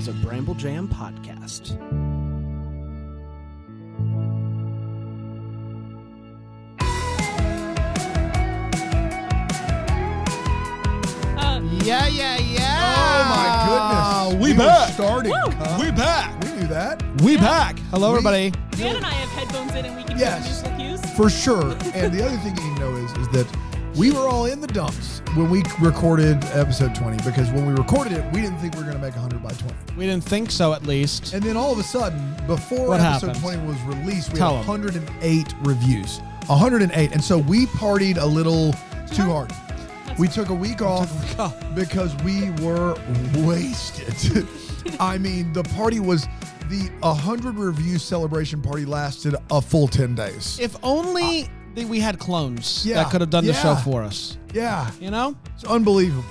is a Bramble Jam podcast. Yeah. Oh, my goodness. We back. Starting. We back. We knew that. We back. Hello, everybody. Dan and I have headphones in and we can hear musical cues. For sure. And the other thing you need to know is that we were all in the dumps when we recorded episode 20, because when we recorded it, we didn't think we were going to make 100 by 20. We didn't think so, at least. And then all of a sudden, before What episode happened? 20 was released, we Tell had 'em. 108 reviews. 108. And so we partied a little too hard. We took a week off because we were wasted. I mean, the party was... The 100 review celebration party lasted a full 10 days. If only we had clones Yeah, that could have done the show yeah. for us. Yeah. You know? It's unbelievable.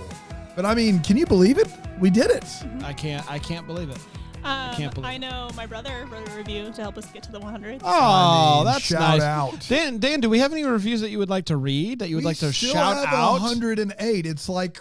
But I mean, can you believe it? We did it. I can't believe it. can't believe I know my brother wrote a review to help us get to the 100. Oh, I mean, that's shout nice. out. Dan, do we have any reviews that you would like to read, that you would like to shout have out? 108. It's like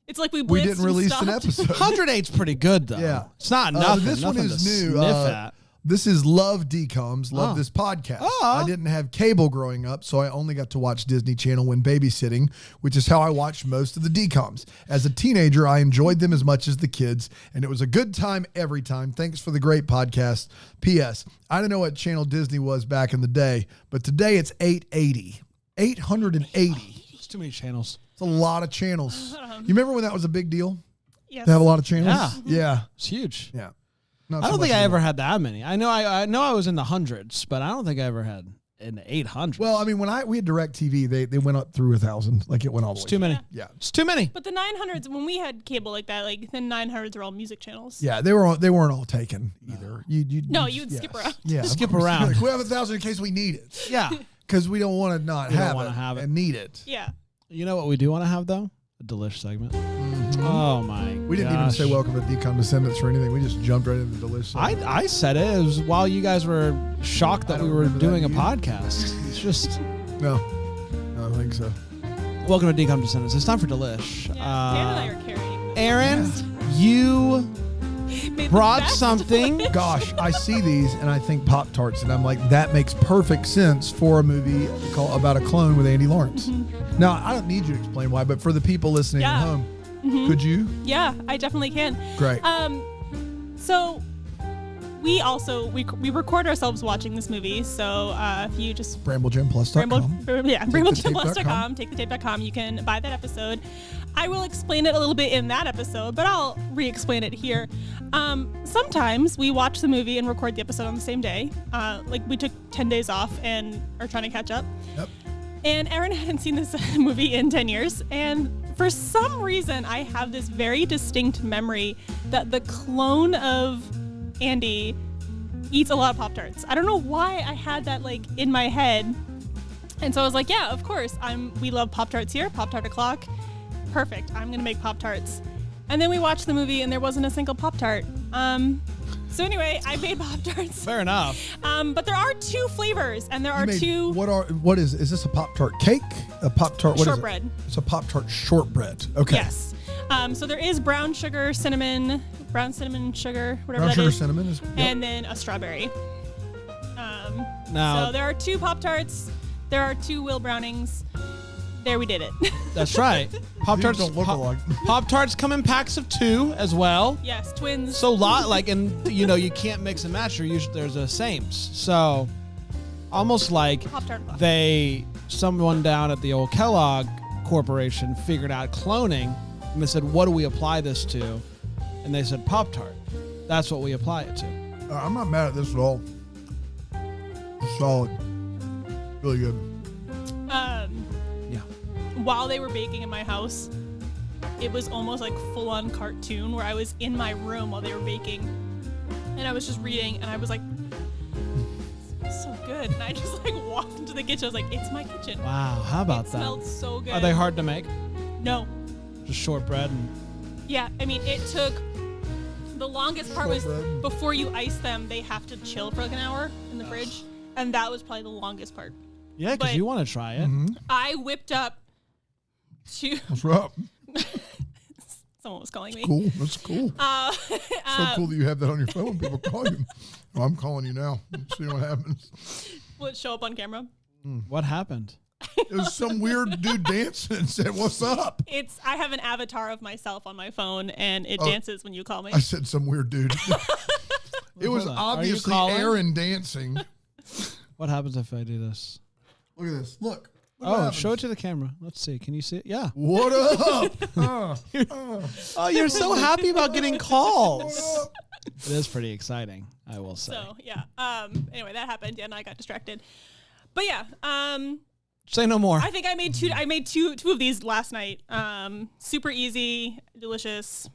It's like we didn't release an stopped. episode. 108's pretty good, though. Yeah. It's not nothing. This one nothing is to new. sniff at. This is Love Decoms. Love Oh. this podcast. Oh. I didn't have cable growing up, so I only got to watch Disney Channel when babysitting, which is how I watched most of the Decoms. As a teenager, I enjoyed them as much as the kids, and it was a good time every time. Thanks for the great podcast. P.S. I don't know what channel Disney was back in the day, but today it's 880. 880. It's too many channels. It's a lot of channels. You remember when that was a big deal? Yes. To have a lot of channels? Yeah. It's huge. Yeah. I don't think I ever had that many. I know I was in the hundreds, but I don't think I ever had in the 800s. Well, I mean, when we had DirecTV, they went up through 1,000. Like it went all the way. It's too many. Yeah. It's too many. But the 900s, when we had cable like that, like the 900s were all music channels. Yeah, they weren't all taken either. You'd skip around. Yeah, Skip around. Like, we have 1,000 in case we need it, Yeah. because we don't want to not We don't have wanna it have it. and need it. Yeah. You know what we do want to have, though? A Delish segment. Oh, my We didn't even say welcome to Decom Descendants or anything. We just jumped right into the list. I said it. It was while you guys were shocked that we were doing a podcast. It's just... No, I don't think so. Welcome to Decom Descendants. It's time for Delish. Dan and I are carrying this. Aaron, you Made the brought best something. Delish. Gosh, I see these and I think Pop-Tarts, and I'm like, that makes perfect sense for a movie about a clone with Andy Lawrence. Now, I don't need you to explain why, but for the people listening at Yeah. home, could you? Yeah, I definitely can. Great. So we also we record ourselves watching this movie. So if you just BrambleGemPlus.com. BrambleGymPlus.com, takethetape.com, you can buy that episode. I will explain it a little bit in that episode, but I'll re-explain it here. Sometimes we watch the movie and record the episode on the same day. Like we took 10 days off and are trying to catch up. Yep. And Erin hadn't seen this movie in 10 years. And for some reason, I have this very distinct memory that the clone of Andy eats a lot of Pop-Tarts. I don't know why I had that like in my head. And so I was like, yeah, of course. We love Pop-Tarts here. Pop-Tart o'clock. Perfect. I'm going to make Pop-Tarts. And then we watched the movie and there wasn't a single Pop-Tart. So anyway, I made Pop-Tarts. Fair enough. But there are two flavors, and there are two. What is this a Pop-Tart cake? A Pop-Tart, what Shortbread. is it? It's a Pop-Tart shortbread. Okay. Yes. So there is brown sugar, cinnamon, brown cinnamon sugar, whatever Brown that sugar is. cinnamon is, yep. And then a strawberry. Now, So there are two Pop-Tarts. There are two Will Brownings. There, we did it. that's right. Pop-Tarts These don't look alike. Pop-Tarts come in packs of 2 as well. Yes, twins. So and you can't mix and match. There's a sames. So almost like Pop-Tart o'clock. someone down at the old Kellogg Corporation figured out cloning, and they said, "What do we apply this to?" And they said, "Pop-Tart." That's what we apply it to. I'm not mad at this at all. It's solid. Really good. Yeah. While they were baking in my house, it was almost like full-on cartoon where I was in my room while they were baking, and I was just reading, and I was like, "This smells so good," and I just like walked into the kitchen. I was like, "It's my kitchen." Wow. How about It that? smelled so good. Are they hard to make? No. Just shortbread and Yeah, I mean, it took the longest part was Shortbread. before you ice them, they have to chill for like an hour in the fridge, and that was probably the longest part. yeah, because But- you want to try it. I whipped up 2 What's up? Someone was calling me. Cool. That's cool. So cool that you have that on your phone. People call you. Oh, I'm calling you now. Let's see what happens. Will it show up on camera? What happened? It was some weird dude dancing and said, "What's up?" I have an avatar of myself on my phone, and it dances when you call me. I said some weird dude. It was obviously Erin dancing. What happens if I do this? Look at this. Look. Show it to the camera. Let's see. Can you see it? Yeah. What up? Oh, you're so happy about getting calls. It is pretty exciting, I will say. So yeah. Anyway, that happened, and I got distracted. But yeah. Say no more. I think I made two of these last night. Super easy, delicious.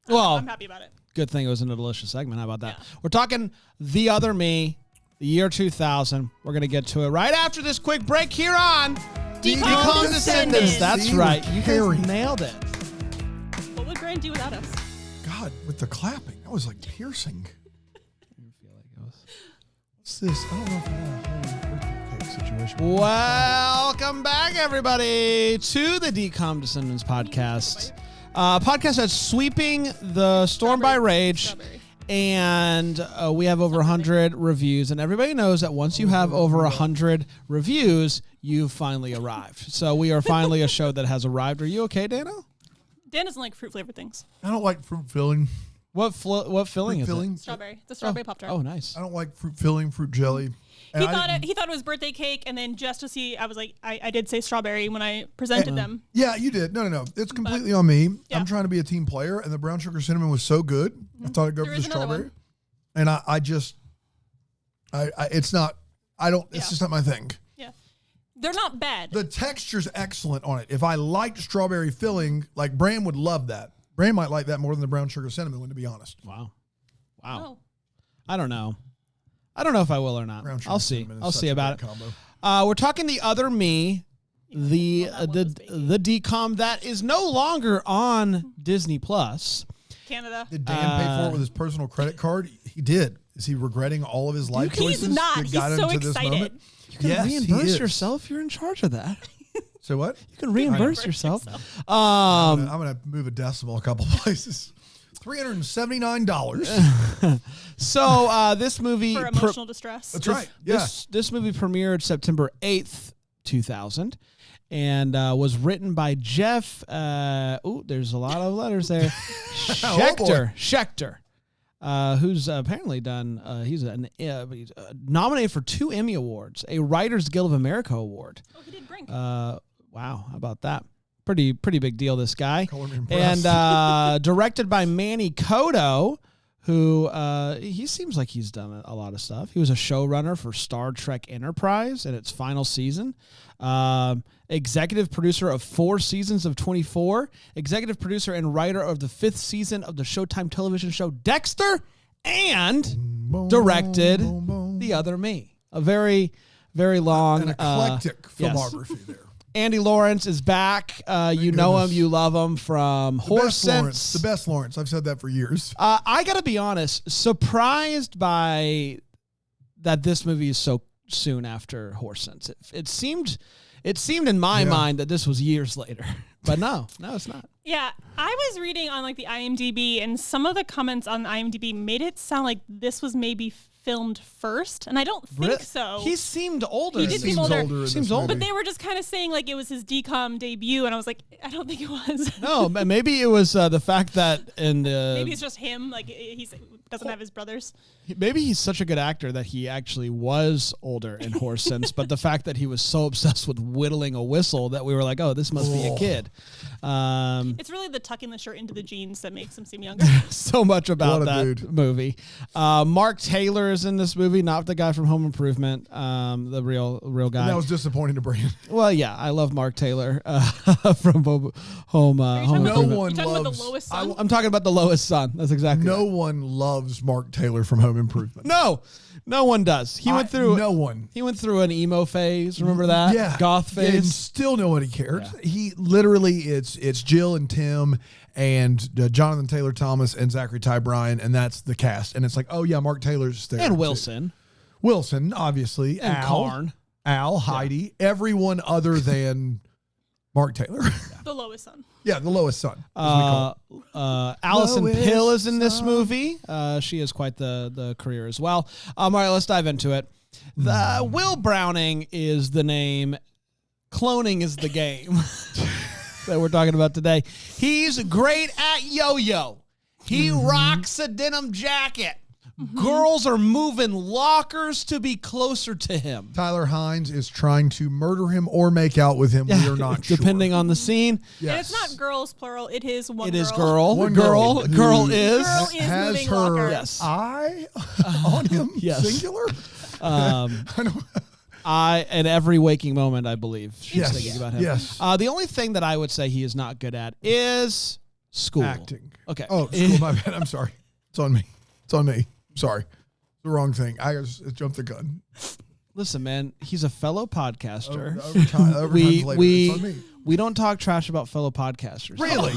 Well, I'm happy about it. Good thing it was in a delicious segment. How about that? Yeah. We're talking The Other Me, the year 2000. We're going to get to it right after this quick break here on Decom Descendants. That's right. You guys nailed it. What would Bran do without us? God, with the clapping. That was like piercing. I feel like it was. What's this? I don't know if I want a whole birthday cake situation. Welcome back, everybody, to the Decom Descendants podcast. Podcast that's sweeping the storm by rage. And we have over 100 reviews. And everybody knows that once you have over 100 reviews, you've finally arrived. So we are finally a show that has arrived. Are you okay, Dano? Dan doesn't like fruit-flavored things. I don't like fruit filling. What filling is it? Strawberry. The strawberry Pop-Tart. Oh, nice. I don't like fruit filling, fruit jelly. He thought it was birthday cake, and then just to see, I was like, I did say strawberry when I presented them. Yeah, you did. No. It's completely on me. Yeah. I'm trying to be a team player, and the brown sugar cinnamon was so good. Mm-hmm. I thought I'd go for the strawberry. And it's not, it's just not my thing. Yeah. They're not bad. The texture's excellent on it. If I liked strawberry filling, like Bran would love that. Bran might like that more than the brown sugar cinnamon one, to be honest. Wow. Oh. I don't know if I will or not. I'll see. I'll see about it. We're talking The Other Me, the decom that is no longer on Disney Plus. Canada. Did Dan pay for it with his personal credit card? He did. Is he regretting all of his life choices? He's not. He's so excited. You can reimburse yourself. You're in charge of that. So what? You can reimburse yourself. I'm gonna move a decimal a couple places. $379. So this movie for emotional distress. That's right. Yeah. This movie premiered September 8th, 2000, and was written by Jeff. There's a lot of letters there. Schechter, who's apparently done. He's nominated for 2 Emmy Awards, a Writers Guild of America award. Oh, he did Brink. Wow, how about that? Pretty big deal, this guy. And directed by Manny Cotto, who he seems like he's done a lot of stuff. He was a showrunner for Star Trek Enterprise in its final season. Executive producer of 4 seasons of 24. Executive producer and writer of the 5th season of the Showtime television show Dexter. And directed The Other Me. A very, very long... An eclectic filmography there. Andy Lawrence is back. You know him, you love him from Horse Sense. The best Lawrence. I've said that for years. I got to be honest, surprised by that this movie is so soon after Horse Sense. It seemed in my mind that this was years later, but no, it's not. Yeah, I was reading on like the IMDb, and some of the comments on IMDb made it sound like this was maybe filmed first, and I don't think so. He seemed older. He did seem older. Seems older. But they were just kind of saying like it was his decom debut, and I was like, I don't think it was. No, maybe it was the fact that maybe it's just him. Like he doesn't have his brothers. Maybe he's such a good actor that he actually was older in Horse Sense, but the fact that he was so obsessed with whittling a whistle that we were like, oh, this must be a kid. It's really the tucking the shirt into the jeans that makes him seem younger. So much about that movie. Mark Taylor is in this movie, not the guy from Home Improvement, the real guy. And that was disappointing to Bran. Well, yeah, I love Mark Taylor from Home Improvement. I'm talking about the lowest son. That's exactly no one loves Mark Taylor from Home Improvement. No one does. He went through an emo phase. Remember that? Yeah. Goth phase. And still nobody cared. Yeah. He literally, it's Jill and Tim and Jonathan Taylor Thomas and Zachary Ty Bryan, and that's the cast. And it's like, oh yeah, Mark Taylor's there. And Wilson. Wilson, obviously. And Karn. Al, Heidi, everyone other than Mark Taylor. The lowest son. Yeah, the lowest son. Allison Lowest Pill is in this son. movie. She has quite the career as well. All right, let's dive into it. Will Browning is the name. Cloning is the game that we're talking about today. He's great at yo-yo. He rocks a denim jacket. Girls are moving lockers to be closer to him. Tyler Hines is trying to murder him or make out with him. We are not sure. Depending on the scene. Yes. And it's not girls, plural. It is one It girl. is girl. One girl. girl Girl who is. Girl is has moving her locker. Yes. eye on him. Yes. Singular. In every waking moment, I believe she's Yes. thinking about him. Yes. The only thing that I would say he is not good at is school. Acting. Okay. Oh, school. My bad. I'm sorry. It's on me. It's on me. Sorry. The wrong thing. I just jumped the gun. Listen, man, he's a fellow podcaster. Overtime's later. It's on me. We don't talk trash about fellow podcasters. Really?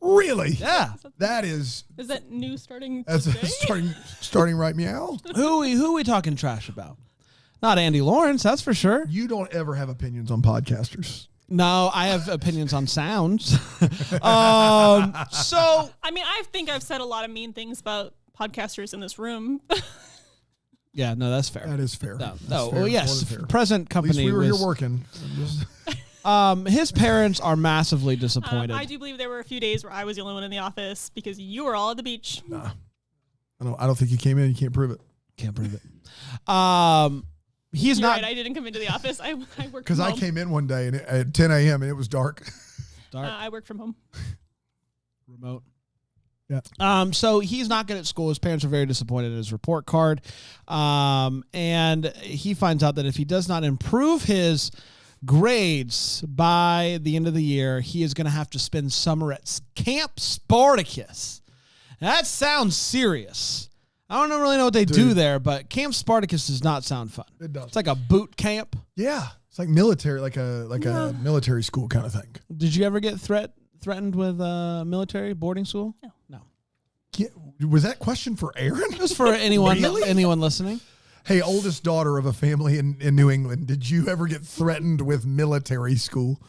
Really? Yeah. That is. Is that new starting That's today? starting right meow. Who are we talking trash about? Not Andy Lawrence, that's for sure. You don't ever have opinions on podcasters. No, I have opinions on sounds. So I mean, I think I've said a lot of mean things about podcasters in this room. yeah, no, that's fair. That is fair. No, That's no. fair. Well, yes, More than fair. present At least company we were was, here working. his parents are massively disappointed. I do believe there were a few days where I was the only one in the office because you were all at the beach. Nah. I don't think you came in. You can't prove it. Can't prove it. He's You're not right, I didn't come into the office. I worked Because from I home. came in one day at 10 a.m. and it was dark. dark, I worked from home. remote. Yeah. So he's not good at school. His parents are very disappointed in his report card. And he finds out that if he does not improve his grades by the end of the year, he is going to have to spend summer at Camp Spartacus. That sounds serious. I don't really know what they do there, but Camp Spartacus does not sound fun. It does. It's like a boot camp. Yeah. It's like military, like a military school kind of thing. Did you ever get threatened with military boarding school? No. Yeah, was that question for Erin? It was for anyone Really? anyone listening. Hey, oldest daughter of a family in New England, did you ever get threatened with military school?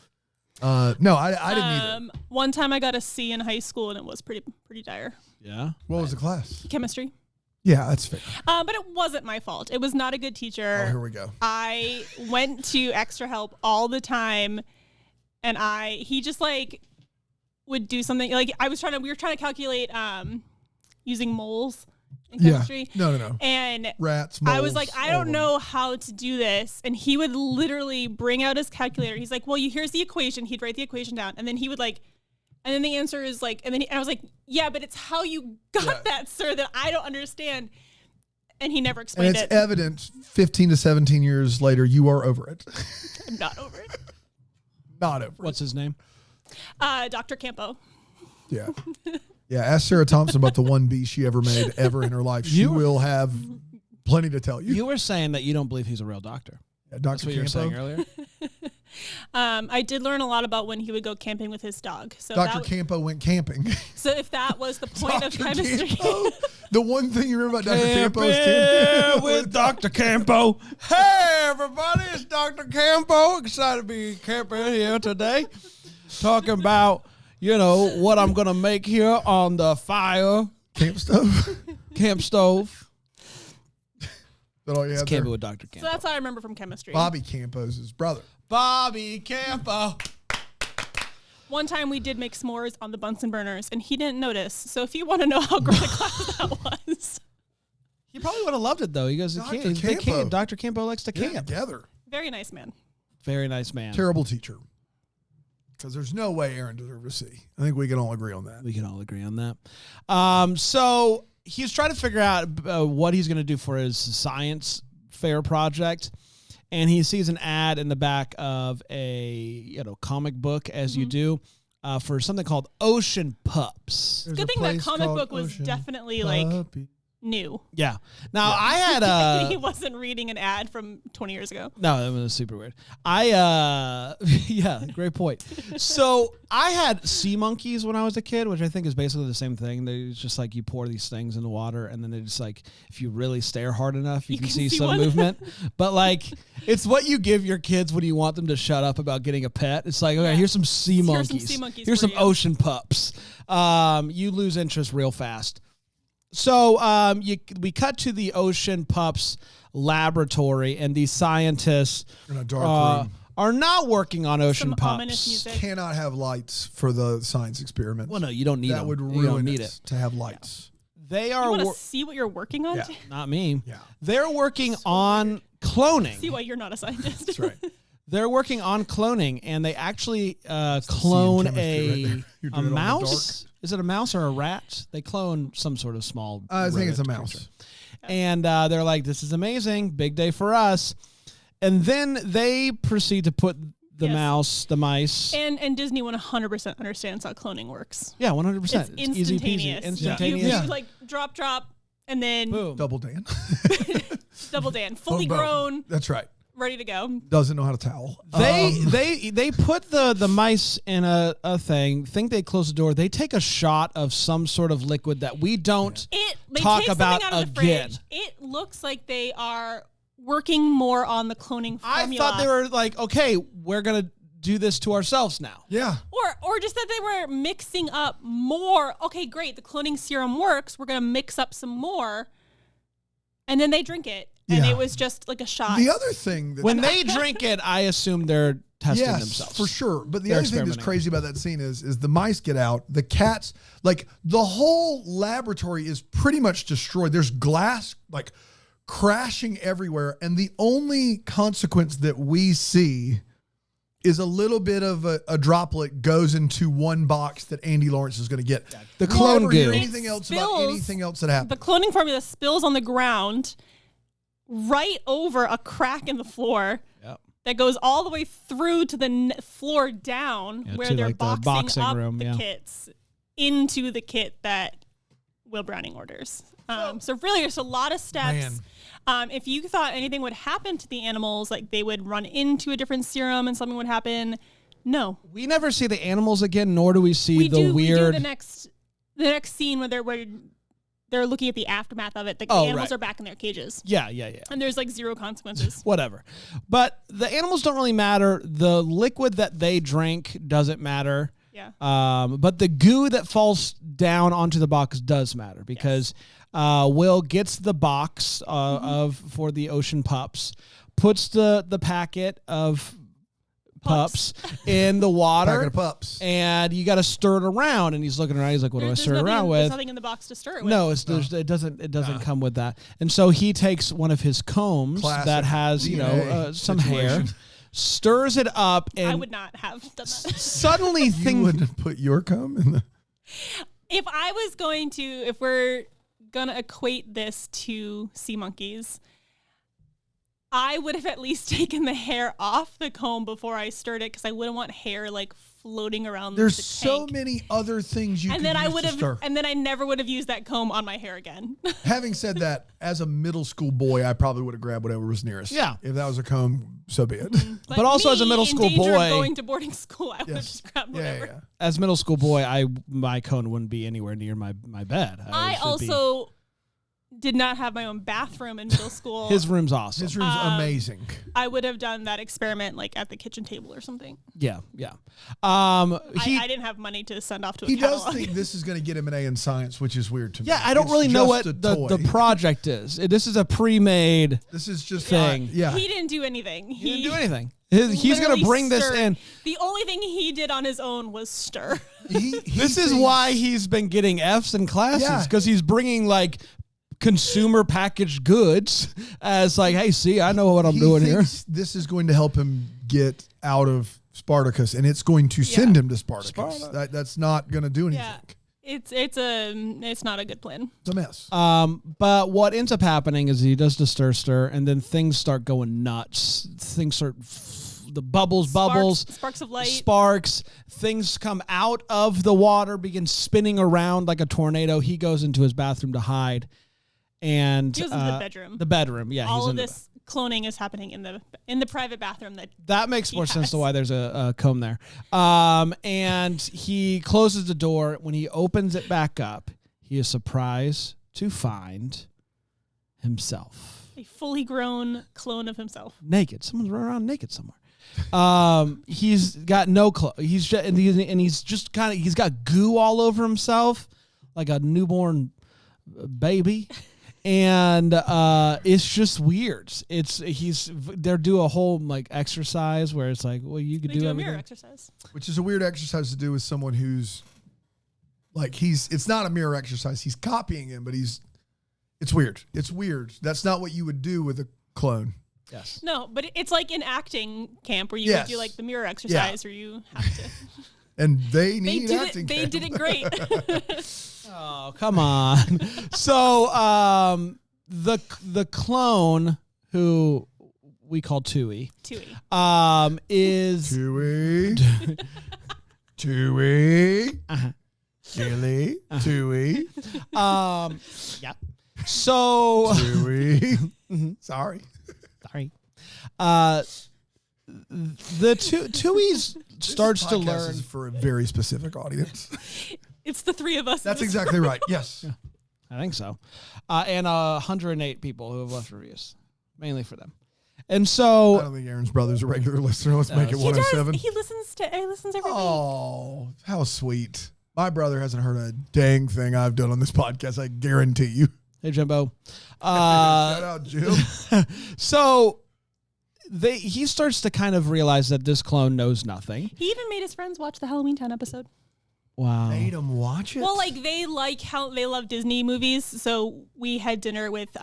No, I didn't either. One time I got a C in high school and it was pretty dire. Yeah. What was the class? Chemistry. Yeah, that's fair. But it wasn't my fault. It was not a good teacher. Oh, here we go. I went to extra help all the time, and he just like would do something like we were trying to calculate using moles in chemistry. Yeah. No. And Rats, I was moles, like, I don't know how to do this. And he would literally bring out his calculator. He's like, well, here's the equation. He'd write the equation down. And then he would and then the answer is and I was like, yeah, but it's how you got that, sir, that I don't understand. And he never explained and it. it's evident 15 to 17 years later, you are over it. I'm not over it. Not over What's his name? Dr. Campo. it. Yeah. Yeah, ask Sarah Thompson about the one B she ever made ever in her life. She will have plenty to tell you. You were saying that you don't believe he's a real doctor. Yeah, That's Dr. what you were saying Campo. earlier. I did learn a lot about when he would go camping with his dog. So Dr. Campo went camping. So if that was the point of Dr. chemistry. Campo. The one thing you remember about Dr. Campo is Camping with Dr. Campo. Hey, everybody, it's Dr. Campo. Excited to be camping here today. Talking about, what I'm going to make here on the fire. Camp stove. Camp stove. That all you It's had camping there? with Dr. Campo. So that's how I remember from chemistry. Bobby Campo's his brother. Bobby Campo. One time we did make s'mores on the Bunsen burners, and he didn't notice. So if you want to know how great a class that was. He probably would have loved it, though. He goes, Dr. they Campo. can't. Dr. Campo likes to Get camp. together. Very nice man. Very nice man. Terrible teacher. Because there's no way Erin deserved a C. I think we can all agree on that. We can all agree on that. So he's trying to figure out what he's going to do for his science fair project. And he sees an ad in the back of a comic book, as you do, for something called Ocean Pups. There's Good a thing that place comic called book was Ocean definitely Puppy. new. Yeah. Now I had he wasn't reading an ad from 20 years ago. No, that was super weird. Yeah, great point. So I had sea monkeys when I was a kid, which I think is basically the same thing. It's just like you pour these things in the water, and then they just like, if you really stare hard enough, you can see some movement. But like, it's what you give your kids when you want them to shut up about getting a pet. It's like, okay, here's some sea monkeys. Here's some ocean pups. You lose interest real fast. So we cut to the ocean pups laboratory, and these scientists in a dark room are not working on ocean Some pups. ominous music. Cannot have lights for the science experiment. Well, no, you don't need that them. would You ruin don't need it to have lights. They are. You want to see what you're working on? Yeah. Not me. Yeah. They're working on cloning. See why you're not a scientist. That's right. They're working on cloning, and they actually clone right a mouse. Is it a mouse or a rat? They clone some sort of small. I think it's a rodent mouse. creature. And they're like, "This is amazing, big day for us." And then they proceed to put the mice. And Disney 100% understands how cloning works. Yeah, 100%. It's easy instantaneous. peasy, instantaneous. You like drop, and then Boom. Double Dan. Double Dan, fully Boom, boom. grown, That's right. ready to go. Doesn't know how to towel. They put the mice in a thing, think they close the door. They take a shot of some sort of liquid that we don't They talk take about something out of the again. fridge. It looks like they are working more on the cloning formula. I thought they were like, okay, we're going to do this to ourselves now. Yeah. Or just that they were mixing up more. Okay, great. The cloning serum works. We're going to mix up some more. And then they drink it. And it was just like a shot. The other thing that When they drink it, I assume they're testing themselves. for sure. But the other thing that's crazy about that scene is the mice get out, the cats, like the whole laboratory is pretty much destroyed. There's glass like crashing everywhere, and the only consequence that we see is a little bit of a droplet goes into one box that Andy Lawrence is going to get. The clone Never hear goo. anything else about anything else that happened. The cloning formula spills on the ground right over a crack in the floor. Yep. That goes all the way through to the floor down Yeah, where to, they're like, the boxing boxing up room, the kits into the kit that Will Browning orders. So really, there's a lot of steps. If you thought anything would happen to the animals, like they would run into a different serum and something would happen, no. We never see the animals again, nor do we see We the do weird. the next scene where they're looking at the aftermath of it. The animals are back in their cages. Yeah. And there's like zero consequences. Whatever. But the animals don't really matter. The liquid that they drink doesn't matter. Yeah. But the goo that falls down onto the box does matter because Will gets the box for the ocean pups, puts the packet of pups in the water. Packet of pups. And you got to stir it around. And he's looking around. He's like, "What do I stir it around with?" There's nothing in the box to stir it with. No, it doesn't come with that. And so he takes one of his combs that has some hair, stirs it up, and I would not have done that. Suddenly You wouldn't put your comb in the... If we're gonna equate this to sea monkeys, I would have at least taken the hair off the comb before I stirred it because I wouldn't want hair like floating around. There's the so tank. many other things you And could then use to stir. and then I never would have used that comb on my hair again. Having said that, as a middle school boy, I probably would have grabbed whatever was nearest. Yeah. If that was a comb, so be it. But also as a middle school in danger of boy- going to boarding school, I would have just grabbed whatever. Yeah. as middle school boy, my cone wouldn't be anywhere near my bed. I also did not have my own bathroom in middle school. His room's awesome. His room's amazing. I would have done that experiment like at the kitchen table or something. Yeah. I didn't have money to send off to a He catalog. does think this is going to get him an A in science, which is weird to me. Yeah, I don't It's really know just what a toy. the project is. This is a pre-made This is just thing. Yeah. He didn't do anything. He didn't do anything. He's going to bring this stirred. in. The only thing he did on his own was stir. This is why he's been getting Fs in classes, Yeah. because he's bringing like consumer packaged goods as like, hey, see, I know what I'm doing here. This is going to help him get out of Spartacus, and it's going to send him to Spartacus. That's not going to do anything. Yeah. It's not a good plan. It's a mess. But what ends up happening is he does the stir, and then things start going nuts. Things start, the bubbles, Sparks of light. sparks. Things come out of the water, begin spinning around like a tornado. He goes into his bathroom to hide. and He was in the bedroom. The bedroom, yeah. All of this cloning is happening in the private bathroom. That makes more sense to why there's a comb there. And he closes the door. When he opens it back up, he is surprised to find himself. A fully grown clone of himself. Naked. Someone's running around naked somewhere. He's got no clothes. He's got goo all over himself, like a newborn baby. And it's just weird. They're do a whole like exercise where it's like, well, you could do everything. A mirror exercise, which is a weird exercise to do with someone who's like it's not a mirror exercise. He's copying him, but it's weird. It's weird. That's not what you would do with a clone. Yes. No, but it's like in acting camp where you would do like the mirror exercise, where you have to. And they need acting. They did it great. Oh, come on. So the clone who we call Twoie is Twoie. Gilly. Twoie. Yeah. So Twoie. Sorry. The Twoie's starts to learn is for a very specific audience. It's the three of us. That's exactly right. Yes. Yeah, I think so. And 108 people who have left reviews, mainly for them. And so I don't think Aaron's brother's a regular listener. Let's make it 107. He listens every week. Oh, how sweet. My brother hasn't heard a dang thing I've done on this podcast, I guarantee you. Hey, Jimbo. Shout out, Jim. So he starts to kind of realize that this clone knows nothing. He even made his friends watch the Halloween Town episode. Wow. Made him watch it? Well, like they love Disney movies, so we had dinner with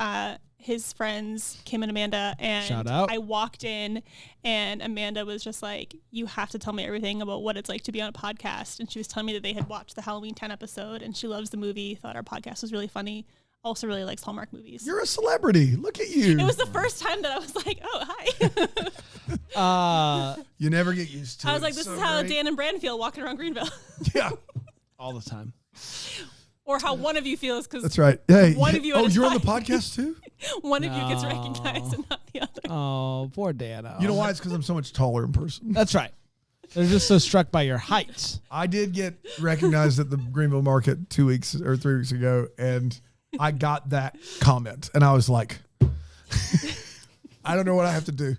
his friends, Kim and Amanda, and shout out. I walked in and Amanda was just like, you have to tell me everything about what it's like to be on a podcast. And she was telling me that they had watched the Halloween 10 episode and she loves the movie, thought our podcast was really funny. Also really likes Hallmark movies. You're a celebrity. Look at you. It was the first time that I was like, oh, hi. You never get used to it. I was like, this is how Dan and Bran feel walking around Greenville. Yeah. All the time. Or how one of you feels because that's right. Hey, one of you you're on the podcast too? One of you gets recognized and not the other. Oh, poor Dan. You know why? It's because I'm so much taller in person. That's right. They're just so struck by your height. I did get recognized at the Greenville Market 2 weeks or 3 weeks ago, and I got that comment, and I was like, I don't know what I have to do.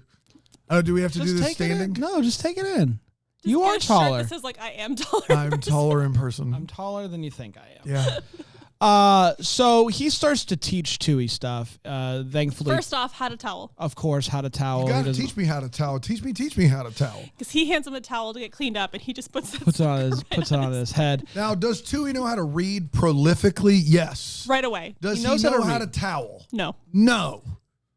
Do we have to do this standing? No, just take it in. Just you are taller. This is like I am taller. I'm taller in person. I'm taller than you think I am. Yeah. So he starts to teach Twoie stuff. Thankfully, first off, how to towel. Of course, how to towel. You gotta teach me how to towel. Teach me how to towel. Because he hands him a towel to get cleaned up, and he just puts it on his head. Now, does Twoie know how to read prolifically? Yes. Right away. Does he know how to towel? No. No.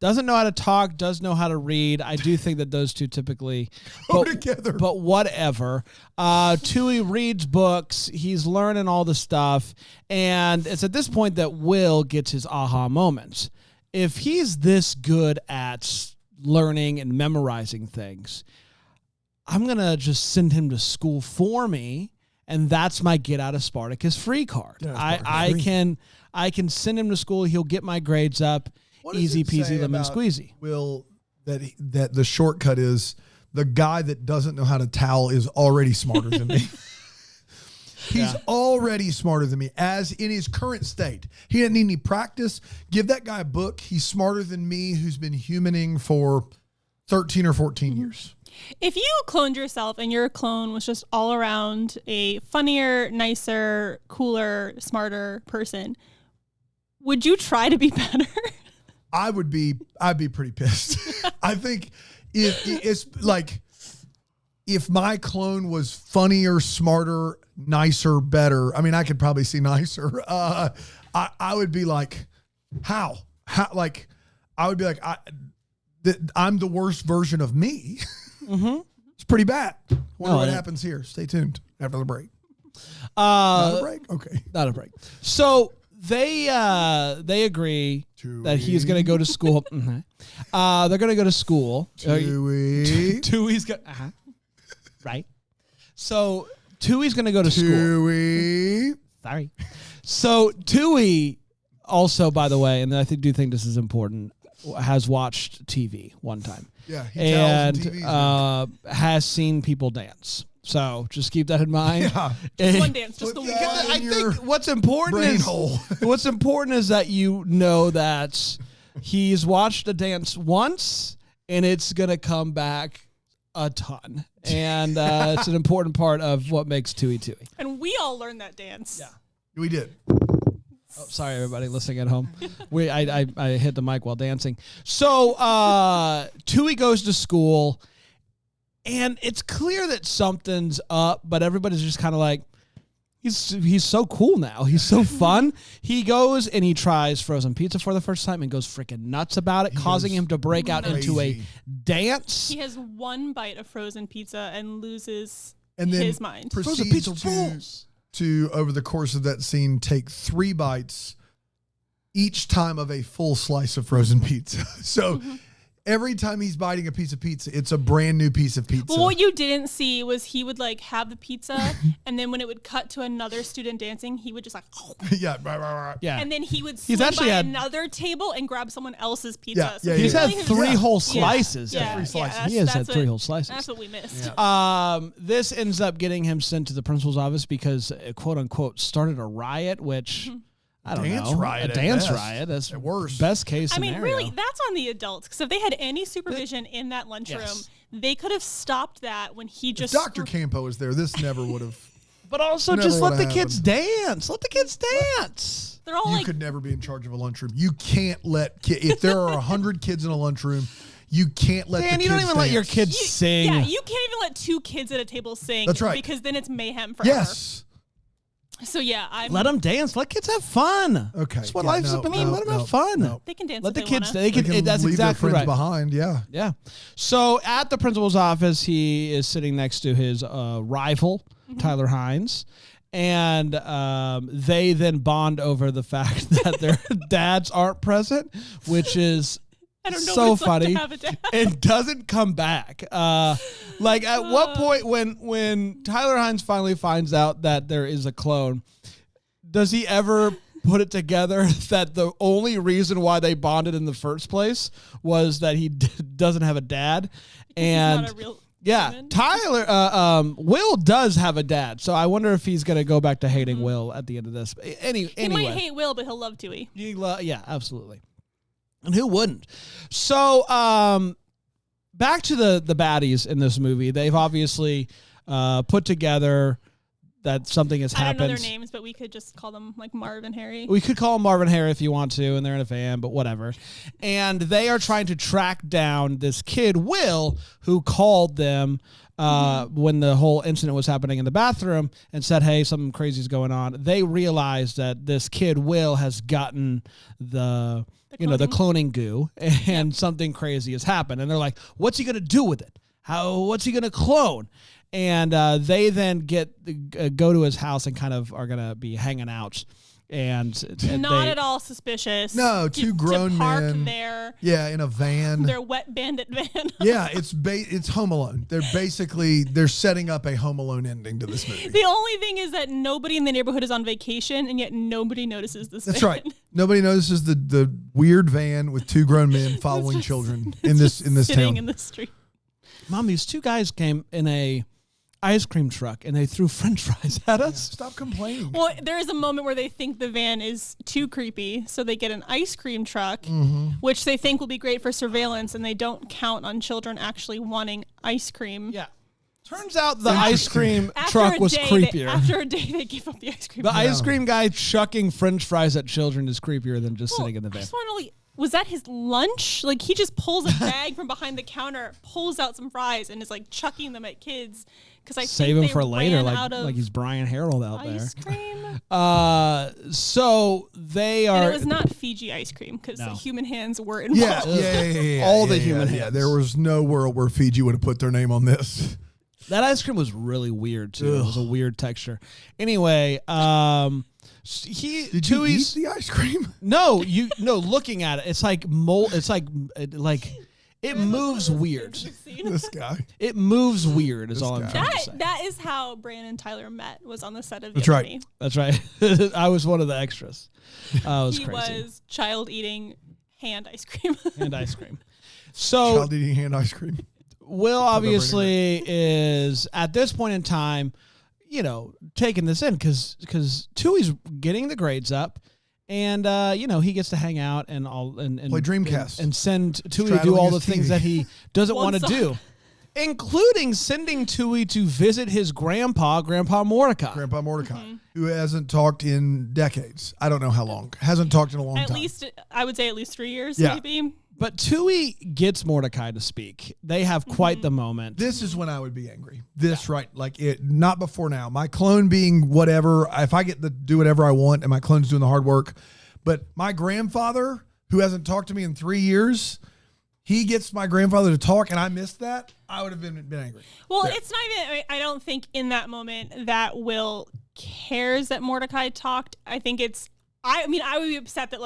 Doesn't know how to talk, does know how to read. I do think that those two typically go together. But whatever. Twoie reads books. He's learning all the stuff. And it's at this point that Will gets his aha moment. If he's this good at learning and memorizing things, I'm going to just send him to school for me. And that's my get out of Spartacus free card. Yeah, I can send him to school. He'll get my grades up. Easy peasy lemon squeezy. Will that the shortcut is the guy that doesn't know how to towel is already smarter than me. He's already smarter than me as in his current state. He doesn't need any practice. Give that guy a book. He's smarter than me who's been humaning for 13 or 14 years. If you cloned yourself and your clone was just all around a funnier, nicer, cooler, smarter person, would you try to be better? I'd be pretty pissed. I think it's like if my clone was funnier, smarter, nicer, better. I mean, I could probably see nicer. I would be like, how? Like, I would be like, I'm the worst version of me. Mm-hmm. It's pretty bad. Wonder what happens here. Stay tuned after the break. Not a break? Okay. Not a break. So they agree that he's going to go to school. Mm-hmm. They're going to go to school. Twoie's going right. So Twoie's going to go to school. Twoie. Sorry. So Twoie also, by the way, and I do think this is important, has watched TV one time. Yeah, he and tells TVs, has seen people dance. So just keep that in mind. Yeah. Just one dance, just the Put one. that I in your think what's important brain is hole. what's important is that you know that he's watched a dance once, and it's gonna come back a ton, and it's an important part of what makes Twoie. And we all learned that dance. Yeah. We did. Oh, sorry, everybody listening at home. I hit the mic while dancing. So Twoie goes to school, and it's clear that something's up, but everybody's just kind of like, he's so cool now. He's so fun. He goes and he tries frozen pizza for the first time and goes freaking nuts about it, causing him to break out into a dance. He has one bite of frozen pizza and loses And then his mind. Frozen proceeds pizza rules. to, over the course of that scene, take 3 bites each time of a full slice of frozen pizza. So every time he's biting a piece of pizza, it's a brand new piece of pizza. Well, what you didn't see was he would like have the pizza, and then when it would cut to another student dancing, he would just like, Yeah. Right. Yeah. and then he would He's swing actually by had- another table and grab someone else's pizza. Yeah, He's had really his- 3 whole Yeah. slices. Yeah, 3 slices. that's- He has had that's 3 what- whole slices. That's what we missed. This ends up getting him sent to the principal's office because, quote unquote, started a riot, which I don't Dance know. riot A at dance best. riot. That's At worst. best case I scenario. mean, really, that's on the adults. Because if they had any supervision in that lunchroom, Yes. they could have stopped that when he If just. Dr. Campo was there, this never would have. But also, Never just let would've the kids dance. Let the kids dance. They're all You like. could never be in charge of a lunchroom. You can't let if there are 100 kids in a lunchroom, you can't let Dan, the you don't kids even let your dance. kids sing. Yeah, you can't even let 2 kids at a table sing. That's right. Because then it's mayhem forever. Yes. So yeah, I'm. Let them dance. Let kids have fun. Okay. That's what Yeah, life's no, about. no, Let them no, have fun. no. They can dance. Let if the they kids. wanna. They They can. can That's leave exactly their friends right. behind. Yeah. Yeah. So at the principal's office, he is sitting next to his rival, Tyler Hines. And they then bond over the fact that their dads aren't present, which is I don't know so what it's like to funny. have a dad. It doesn't come back. Like at what point when Tyler Hines finally finds out that there is a clone, does he ever put it together that the only reason why they bonded in the first place was that he doesn't have a dad? And He's not a real yeah, human. Tyler, Will does have a dad, so I wonder if he's going to go back to hating Will at the end of this. Anyway, He might hate Will, but he'll love Twoie. yeah, absolutely. And who wouldn't? So, back to the baddies in this movie. They've obviously put together that something has I don't happened. know their names, but we could just call them like Marv and Harry. We could call them Marvin Harry if you want to, and they're in a van, but whatever. And they are trying to track down this kid, Will, who called them when the whole incident was happening in the bathroom and said, hey, something crazy is going on. They realized that this kid, Will, has gotten the cloning goo, and something crazy has happened. And they're like, what's he going to do with it? What's he going to clone? And they then go to his house and kind of are going to be hanging out. And Not at all suspicious. No, 2 grown to park men. their Yeah, in a van. wet bandit van. Yeah, it's Home Alone. They're setting up a Home Alone ending to this movie. The only thing is that nobody in the neighborhood is on vacation, and yet nobody notices this. That's van. right. Nobody notices the weird van with 2 grown men following children in this Sitting town. in the street. Mom, these 2 guys came in a ice cream truck and they threw French fries at us. Stop complaining. Well, there is a moment where they think the van is too creepy, so they get an ice cream truck, which they think will be great for surveillance, and they don't count on children actually wanting ice cream. Yeah. Turns out the ice cream After truck a was day, creepier. After a day, they gave up the ice cream. The ice cream guy chucking French fries at children is creepier than just sitting in the I van. just want to was that his lunch? Like, he just pulls a bag from behind the counter, pulls out some fries, and is like chucking them at kids. Because I Save think him they for later, ran out of like he's Brian Harold out there. ice cream. So they And are. it was not Fiji ice cream because No. the human hands were Yeah, involved. yeah. All the human Yeah, hands. there was no world where Fiji would have put their name on this. That ice cream was really weird too. It was a weird texture. Anyway, Did you eat the ice cream? No, looking at it, it's like mold. It's like It moves weird. This guy. It moves weird is This all I'm guy. trying to say. That is how Bran and Tyler met, was on the set of That's Get right. Me. That's right. I was one of the extras. It was He crazy. was child eating hand ice cream. And ice cream. So Child eating hand ice cream. Will obviously is at this point in time, taking this in because Twoie's getting the grades up. And he gets to hang out and Play Dreamcast. and send Twoie to do Straddling all the his things TV. that he doesn't One want to song. do, including sending Twoie to visit his Grandpa Mordecai. Grandpa Mordecai, who hasn't talked in decades. I don't know how long. Hasn't talked in a long At time. least, I would say at least 3 years, Yeah. maybe. But Twoie gets Mordecai to speak. They have quite the moment. This is when I would be angry. Right, like it, not before now. My clone being whatever. If I get to do whatever I want, and my clone's doing the hard work, but my grandfather, who hasn't talked to me in 3 years, he gets my grandfather to talk, and I missed that. I would have been angry. Well, There. it's not even, I don't think in that moment that Will cares that Mordecai talked. I think I would be upset that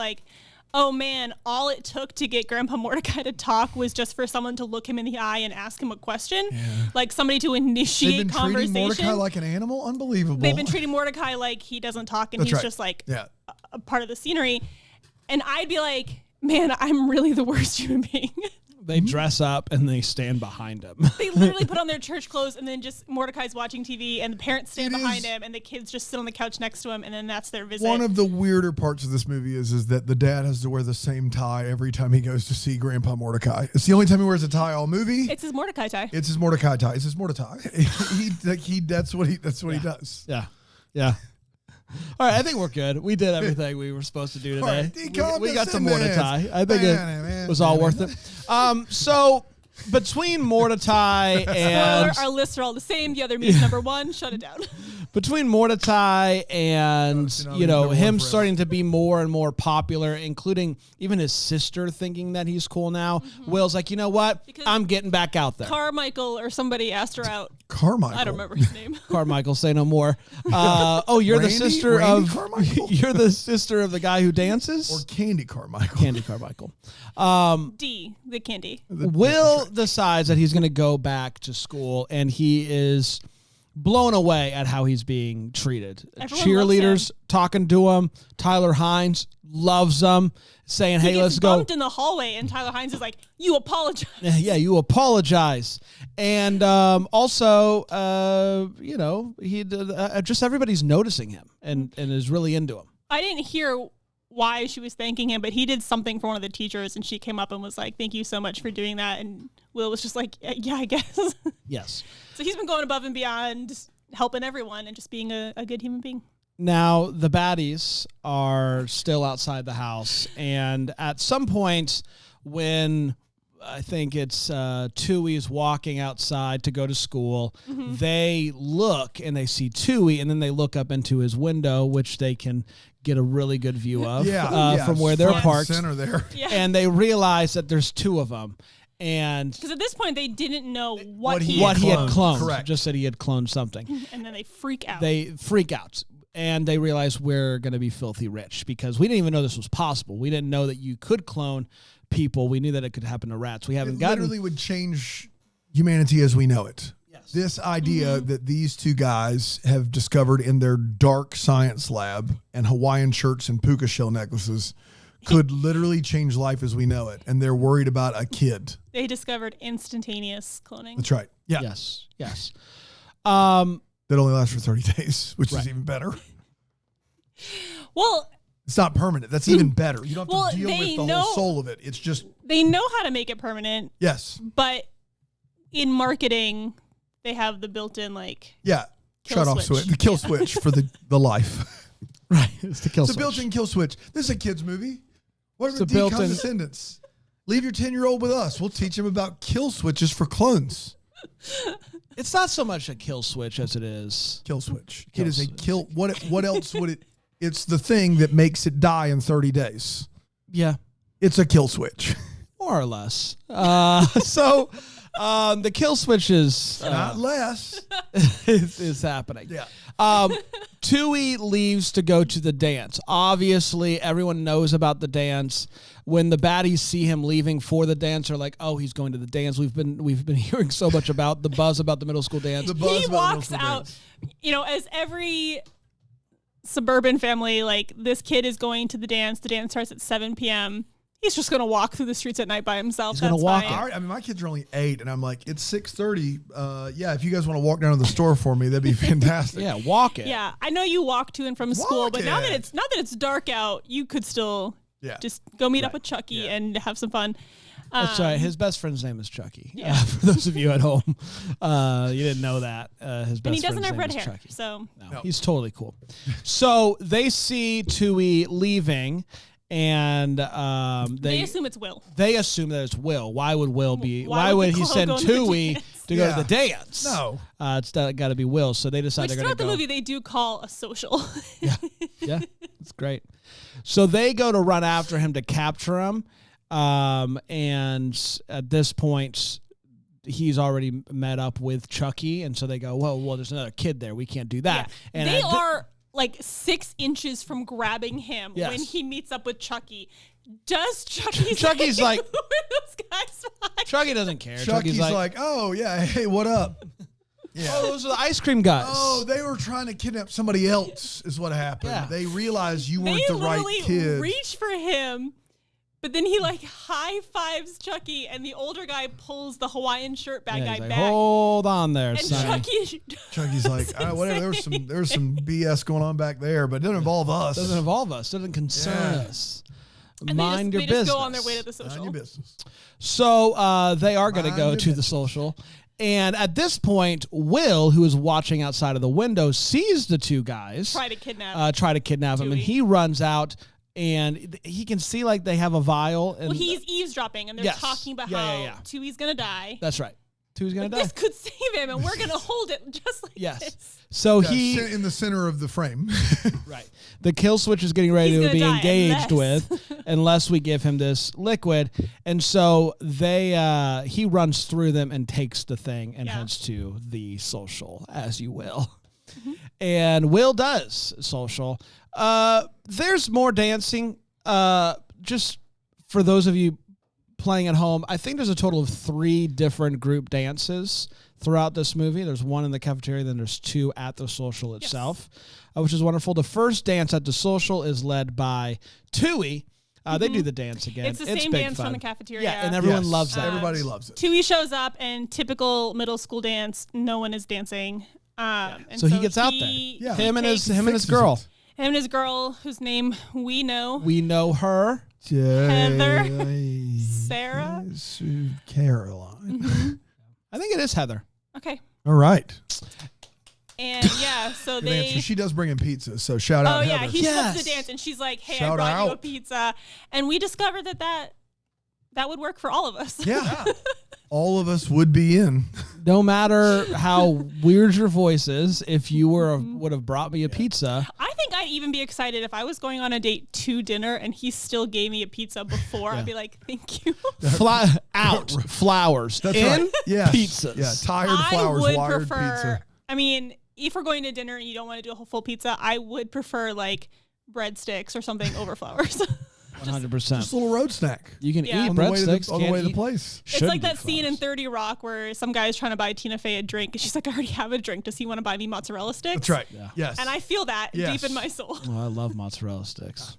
oh man, all it took to get Grandpa Mordecai to talk was just for someone to look him in the eye and ask him a question. Yeah. Like somebody to They've initiate been conversation. treating Mordecai like an animal. Unbelievable. They've been treating Mordecai like he doesn't talk and That's he's right. just like Yeah. a part of the scenery. And I'd be like, man, I'm really the worst human being. They dress up and they stand behind him. They literally put on their church clothes and then just Mordecai's watching TV and the parents stand It behind is- him and the kids just sit on the couch next to him and then that's their visit. One of the weirder parts of this movie is that the dad has to wear the same tie every time he goes to see Grandpa Mordecai. It's the only time he wears a tie all movie. It's his Mordecai tie. It's his Mordecai tie. It's his Mordecai. That's what he does. Yeah. Yeah. All right, I think we're good. We did everything we were supposed to do today. All right, We got to decompress Mordecai. I think it was all worth it. So between Mordecai and Spoiler, our lists are all the same. The other means number one. Shut it down. between Mordecai and number him one forever. starting to be more and more popular, including even his sister thinking that he's cool now, Will's like, you know what? Because I'm getting back out there. Carmichael or somebody asked her out. Carmichael. I don't remember his name. Carmichael, say no more. You're the Randy? sister Randy of Carmichael? you're the sister of the guy who dances. Or Candy Carmichael. Candy Carmichael. D, the candy. Will decides that he's going to go back to school, and he is blown away at how he's being treated. Everyone Cheerleaders talking to him. Tyler Hines loves him, saying, He "Hey, gets let's go." bumped in the hallway, and Tyler Hines is like, "You apologize." Yeah, you apologize, and also, he just everybody's noticing him and is really into him. I didn't hear why she was thanking him, but he did something for one of the teachers, and she came up and was like, "Thank you so much for doing that." And Will was just like, "Yeah, I guess." Yes. So he's been going above and beyond, helping everyone and just being a good human being. Now, the baddies are still outside the house, and at some point when I think it's Twoie's walking outside to go to school, they look and they see Twoie, and then they look up into his window, which they can get a really good view of from where they're front and parked, center there. Yeah. and they realize that there's two of them. And Because at this point, they didn't know what he he what he had cloned, Correct. just said he had cloned something. and then they freak out. They freak out. And they realize we're going to be filthy rich because we didn't even know this was possible. We didn't know that you could clone people. We knew that it could happen to rats. We haven't It gotten. literally would change humanity as we know it. Yes. This idea that these two guys have discovered in their dark science lab and Hawaiian shirts and puka shell necklaces could literally change life as we know it. And they're worried about a kid. They discovered instantaneous cloning. That's right. Yeah. Yes. Yes. That only lasts for 30 days, which Right. is even better. Well, It's not permanent. That's even better. You don't have Well, to deal they with the know- whole soul of it. It's just, they know how to make it permanent, yes. but in marketing, they have the built-in Yeah. Kill Shut off switch. switch. The kill switch for the life. Right. It's the kill It's a switch. built-in kill switch. This is a kid's movie. What It's are a the built-in- descendants? Leave your 10-year-old with us. We'll teach him about kill switches for clones. It's not so much a kill switch as it is. Kill switch. Kill It is a switch. kill. What else would it? It's the thing that makes it die in 30 days. Yeah. It's a kill switch. More or less. So The kill switch is Not less. is happening. Yeah. Twoie leaves to go to the dance. Obviously, everyone knows about the dance. When the baddies see him leaving for the dance, they're like, "Oh, he's going to the dance." We've been hearing so much about the buzz about the middle school dance. He walks out, as every suburban family, like, this kid is going to the dance. The dance starts at 7 p.m. He's just going to walk through the streets at night by himself. He's going to walk. All right, I mean, my kids are only 8, and I'm like, it's 6:30. Yeah, if you guys want to walk down to the store for me, that'd be fantastic. Yeah, walk it. Yeah, I know you walk to and from school, but now that it's dark out, you could still just go meet up with Chucky and have some fun. That's right. His best friend's name is Chucky. Yeah. For those of you at home, you didn't know that. His best and he doesn't friend's have name red is hair, Chucky. so No, he's totally cool. So they see Twoie leaving. And they assume it's Will. They assume that it's Will. Why would Will be? Why would he send Twoie to go to the dance? No, it's got to be Will. So they decide they're going to go. Throughout the movie, they do call a social. yeah, it's great. So they go to run after him to capture him, and at this point, he's already met up with Chucky, and so they go, "Well, there's another kid there. We can't do that." Yeah. And they are like 6 inches from grabbing him when he meets up with Chucky. Does Chucky Chucky's like, who are those guys by? Chucky doesn't care. Chucky's like, oh, yeah, hey, what up? Yeah. Oh, those are the ice cream guys. Oh, they were trying to kidnap somebody else is what happened. Yeah. They realized you weren't the right kid. They reach for him, but then he high fives Chucky, and the older guy pulls the Hawaiian shirt guy back. Hold on there, and Sonny. Chucky's like, whatever. There's some BS going on back there, but it doesn't involve us. Doesn't involve us. Doesn't concern us. And Mind your they business. Just go on their way to the social. Mind your business. So they are going to go to the social. And at this point, Will, who is watching outside of the window, sees the two guys try to kidnap him, and he runs out. And he can see they have a vial. And he's eavesdropping, and they're talking about how Twoie's going to die. That's right. Twoie's going to die. This could save him, and we're going to hold it just like this. So he in the center of the frame. Right. The kill switch is getting ready to be engaged unless we give him this liquid. And so he runs through them and takes the thing and heads to the social, as you will. Mm-hmm. And Will does social. There's more dancing. Just for those of you playing at home, I think there's a total of 3 different group dances throughout this movie. There's one in the cafeteria, then there's 2 at the social itself, which is wonderful. The first dance at the social is led by Twoie. They do the dance again. It's the same dance from the cafeteria. Yeah, and everyone loves that. Everybody loves it. Twoie shows up, and typical middle school dance, no one is dancing. And so he gets out there. Yeah. Him and his girl. Him and his girl, whose name we know. We know her. Heather. Sarah. Caroline. Mm-hmm. I think it is Heather. Okay. All right. And so she does bring in pizza, so shout out Heather. Oh, yeah, he stops the dance, and she's like, hey, I brought you a pizza. And we discovered that would work for all of us. Yeah. All of us would be in. No matter how weird your voice is, if you would have brought me a pizza. I think I'd even be excited if I was going on a date to dinner and he still gave me a pizza before. I'd be like, thank you. Flowers. That's in right. Yes. Pizzas. Yeah, tired flowers, I would wired prefer, pizza. I mean, if we're going to dinner and you don't want to do a whole full pizza, I would prefer breadsticks or something over flowers. 100%. Just a little road snack. You can eat breadsticks on the way to the place. It's like that scene in 30 Rock where some guy's trying to buy Tina Fey a drink, and she's like, I already have a drink. Does he want to buy me mozzarella sticks? That's right. Yeah. Yes. And I feel that deep in my soul. Oh, I love mozzarella sticks.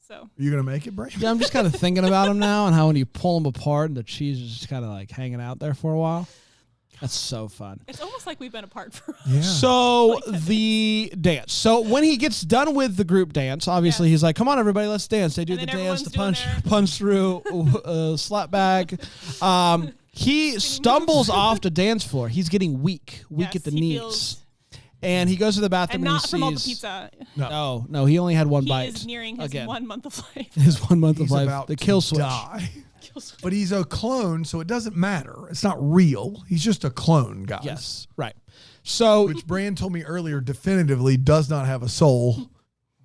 So. Are you going to make it, Bran? Yeah, I'm just kind of thinking about them now and how when you pull them apart and the cheese is just kind of hanging out there for a while. That's so fun. It's almost like we've been apart for a while. So the dance. So when he gets done with the group dance, obviously he's like, come on, everybody, let's dance. They do the dance, the punch through, slap back. He stumbles off the dance floor. He's getting weak at the knees. And he goes to the bathroom and he sees... from all the pizza. No, he only had one bite. He is nearing his 1 month of life. His 1 month of life. About the kill to switch. Die. But he's a clone, so it doesn't matter. It's not real. He's just a clone, guys. Yes, right. So, which Bran told me earlier definitively does not have a soul,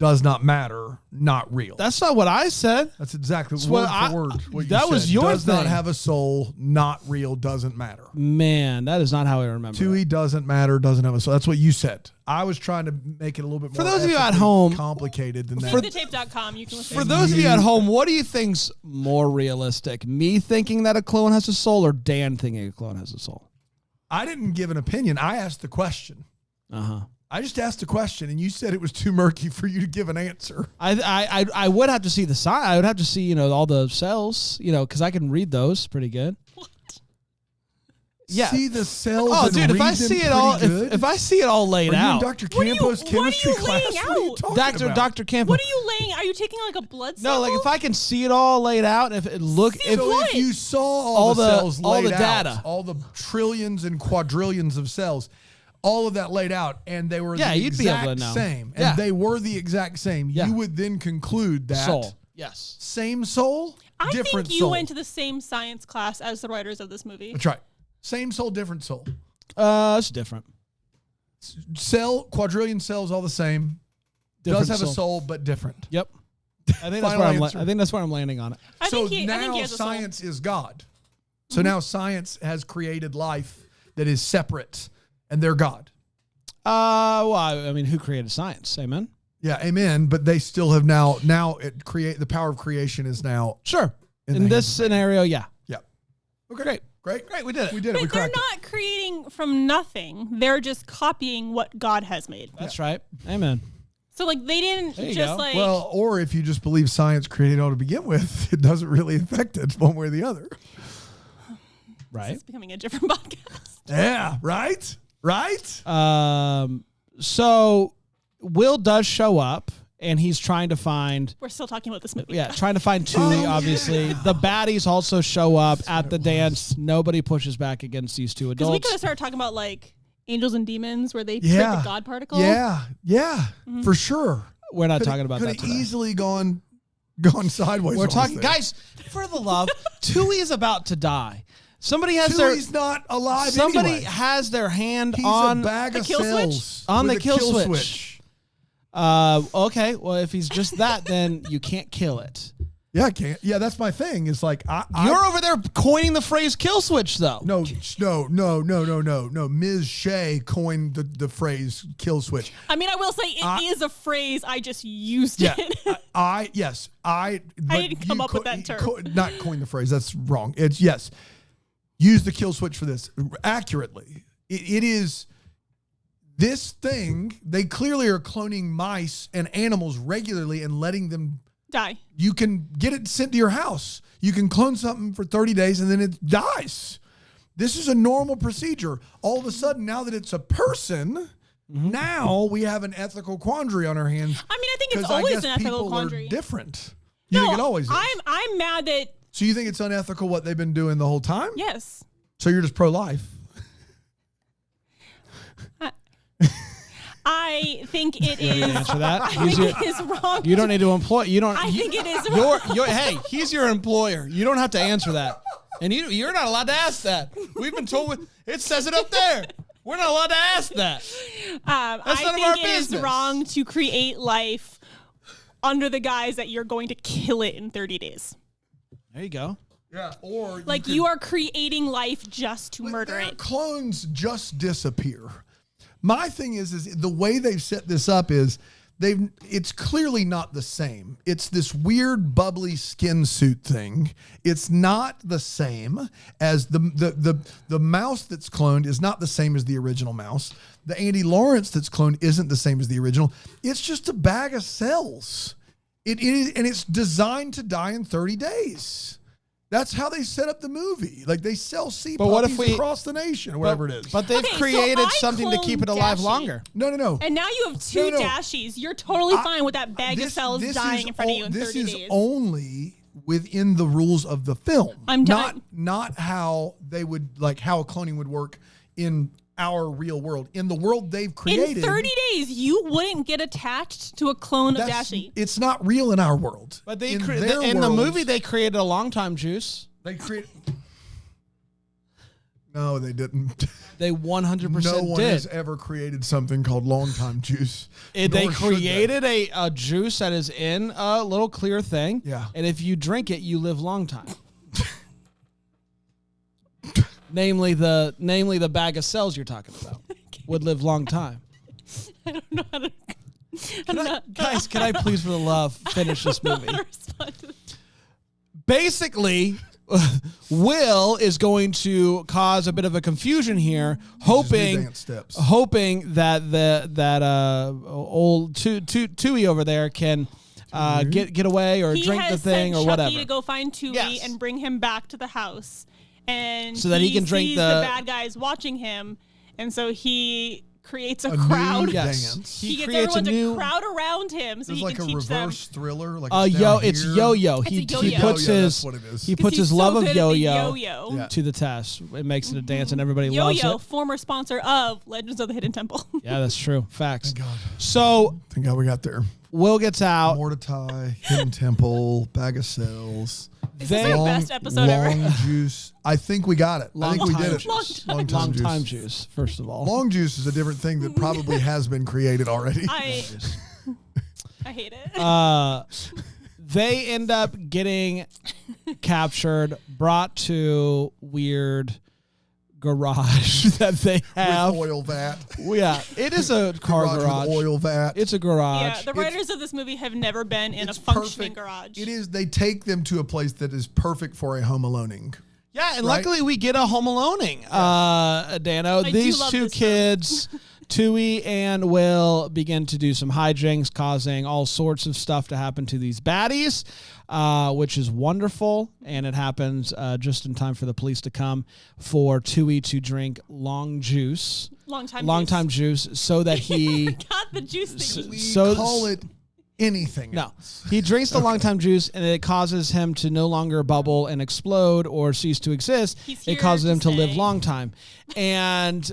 does not matter, not real. That's not what I said. That's exactly word for word what you that said. was your does thing. not have a soul, not real, doesn't matter. Man, that is not how I remember Twoie it. doesn't matter, doesn't have a soul. That's what you said. I was trying to make it a little bit For more those of you at home, complicated than that. SaveTheTape.com, you can listen. For those of you at home, what do you think's more realistic? Me thinking that a clone has a soul or Dan thinking a clone has a soul? I didn't give an opinion. I asked the question. Uh-huh. I just asked a question, and you said it was too murky for you to give an answer. I would have to see the sign. I would have to see, all the cells, because I can read those pretty good. What? Yeah. See the cells. Oh, and dude, if read I them see it all, good? if I see it all laid Are you in out, Dr. Campos chemistry class? laying What are you out? talking about? Dr. Campos. What are you laying? Are you taking like a blood sample? No, like if I can see it all laid out, if it look, See if what? If you saw all the cells all laid the data, out, all the trillions and quadrillions of cells, all of that laid out, and they were the you'd be able to exact know. same, Yeah. and they were the exact same, you would then conclude that soul, yes, same soul, I different think you soul. went to the same science class as the writers of this movie. That's right. Same soul, different soul. it's different. Cell, quadrillion cells, all the same. Different Does have a soul, but different. Yep. I think that's where I think that's where I'm landing on it. I So think he now has a soul. science is God. So now science has created life that is separate, and they're God. Well, I mean, who created science? Amen. Yeah, amen. But they still have now the power of creation is now Sure. in In the this hands scenario, yeah. Yeah. Okay. Great. We did it. We did it. We But they're cracked it. not creating from nothing. They're just copying what God has made. That's right. Amen. So like they didn't There you just go. like Well, or if you just believe science created all to begin with, it doesn't really affect it one way or the other. Right. it's becoming a different podcast. Yeah. Right. So Will does show up, and he's trying to find. We're still talking about this movie. Yeah, trying to find Twoie, obviously. yeah. The baddies also show up at the dance. Nobody pushes back against these two Because we adults. could have started talking about like angels and demons where they Yeah. create the God particle. Yeah. For sure. We're not talking about that Could have today. easily gone sideways. We're on talking, this thing. guys, for the love, Twoie is about to die. Somebody has Twoie's not alive somebody anyway. has their hand He's on a bag of kill cells on with the a kill switch. Okay, well, if he's just that, then you can't kill it. Yeah, I can't. Yeah, that's my thing. It's like You're over there coining the phrase kill switch, though. No. Ms. Shea coined the phrase kill switch. I mean, I will say it is a phrase. I just used Yeah, it. I didn't come up with that term. Not coin the phrase. That's wrong. It's yes. Use the kill switch for this accurately. It is this thing. They clearly are cloning mice and animals regularly and letting them Die. You can get it sent to your house. You can clone something for 30 days and then it dies. This is a normal procedure. All of a sudden, now that it's a person, now we have an ethical quandary on our hands. I mean, I think it's 'cause I always guess an ethical people quandary. are different. You think it always is? I'm mad that So you think it's unethical what they've been doing the whole time? yes. So you're just pro-life? I think it You is. answer that. I think it is wrong. You don't need to employ. You don't. I think it is Hey, he's your employer. You don't have to answer that, and you're not allowed to ask that. We've been told it says it up there. We're not allowed to ask that. I none of think our it is business. wrong to create life under the guise that you're going to kill it in 30 days. There you go. Yeah. Or Like you are creating life just to murder their it. clones just disappear. My thing is the way they've set this up is it's clearly not the same. It's this weird bubbly skin suit thing. It's not the same as the mouse that's cloned is not the same as the original mouse. The Andy Lawrence that's cloned isn't the same as the original. It's just a bag of cells. It is, and it's designed to die in 30 days. That's how they set up the movie. Like they sell sea puppies across the nation or whatever it is. But they've Okay, so created I something to keep it cloned alive Dashi. longer. No. And now you have two No. Dashies. You're totally fine with that bag of cells dying in front of you in 30 days. This is only within the rules of the film. I'm done. Not how they would how a cloning would work in our real world. In the world they've created. In 30 days, you wouldn't get attached to a clone of Dashi. It's not real in our world. But they in in the movie they created a long time juice. They create. No, they didn't. They 100% No one did. has ever created something called long time juice. They Nor should created a juice that is in a little clear thing. Yeah. And if you drink it, you live long time. namely the bag of cells you're talking about would live long time. I don't know how to. Guys, can I please, for the love, finish this movie? Basically, Will is going to cause a bit of a confusion here, hoping that old Twoie over there can get away or drink the thing or whatever. He has sent Chucky to go find Twoie and bring him back to the house, and so that he can drink sees the bad guys watching him, and so he creates a crowd. Dance. He gets everyone to crowd around him so he like can a teach them. reverse thriller. Like it's yo-yo. He puts his love of yo-yo to the test. It makes it a dance, and everybody loves it. Yo-yo, former sponsor of Legends of the Hidden Temple. Yeah, that's true. Facts. Thank God. So thank God we got there. Will gets out. Mordecai, Hidden Temple, bag of cells. Is this our best episode ever? Long juice. I think we got it. I think we did it. Long time juice, first of all. Long juice is a different thing that probably has been created already. I hate it. They end up getting captured, brought to weird garage that they have. With oil vat. Yeah, it is a car garage. With oil vat. It's a garage. Yeah, the writers of this movie have never been in a functioning garage. It is. They take them to a place that is perfect for a home aloneing. Yeah, and luckily we get a home aloneing. Dano, these two kids, Twoie and Will, begin to do some hijinks, causing all sorts of stuff to happen to these baddies, which is wonderful. And it happens just in time for the police to come for Twoie to drink long time juice, so that he got the juice thing. We call it anything. No, he drinks the long time juice, and it causes him to no longer bubble and explode or cease to exist. It causes him to live long time, and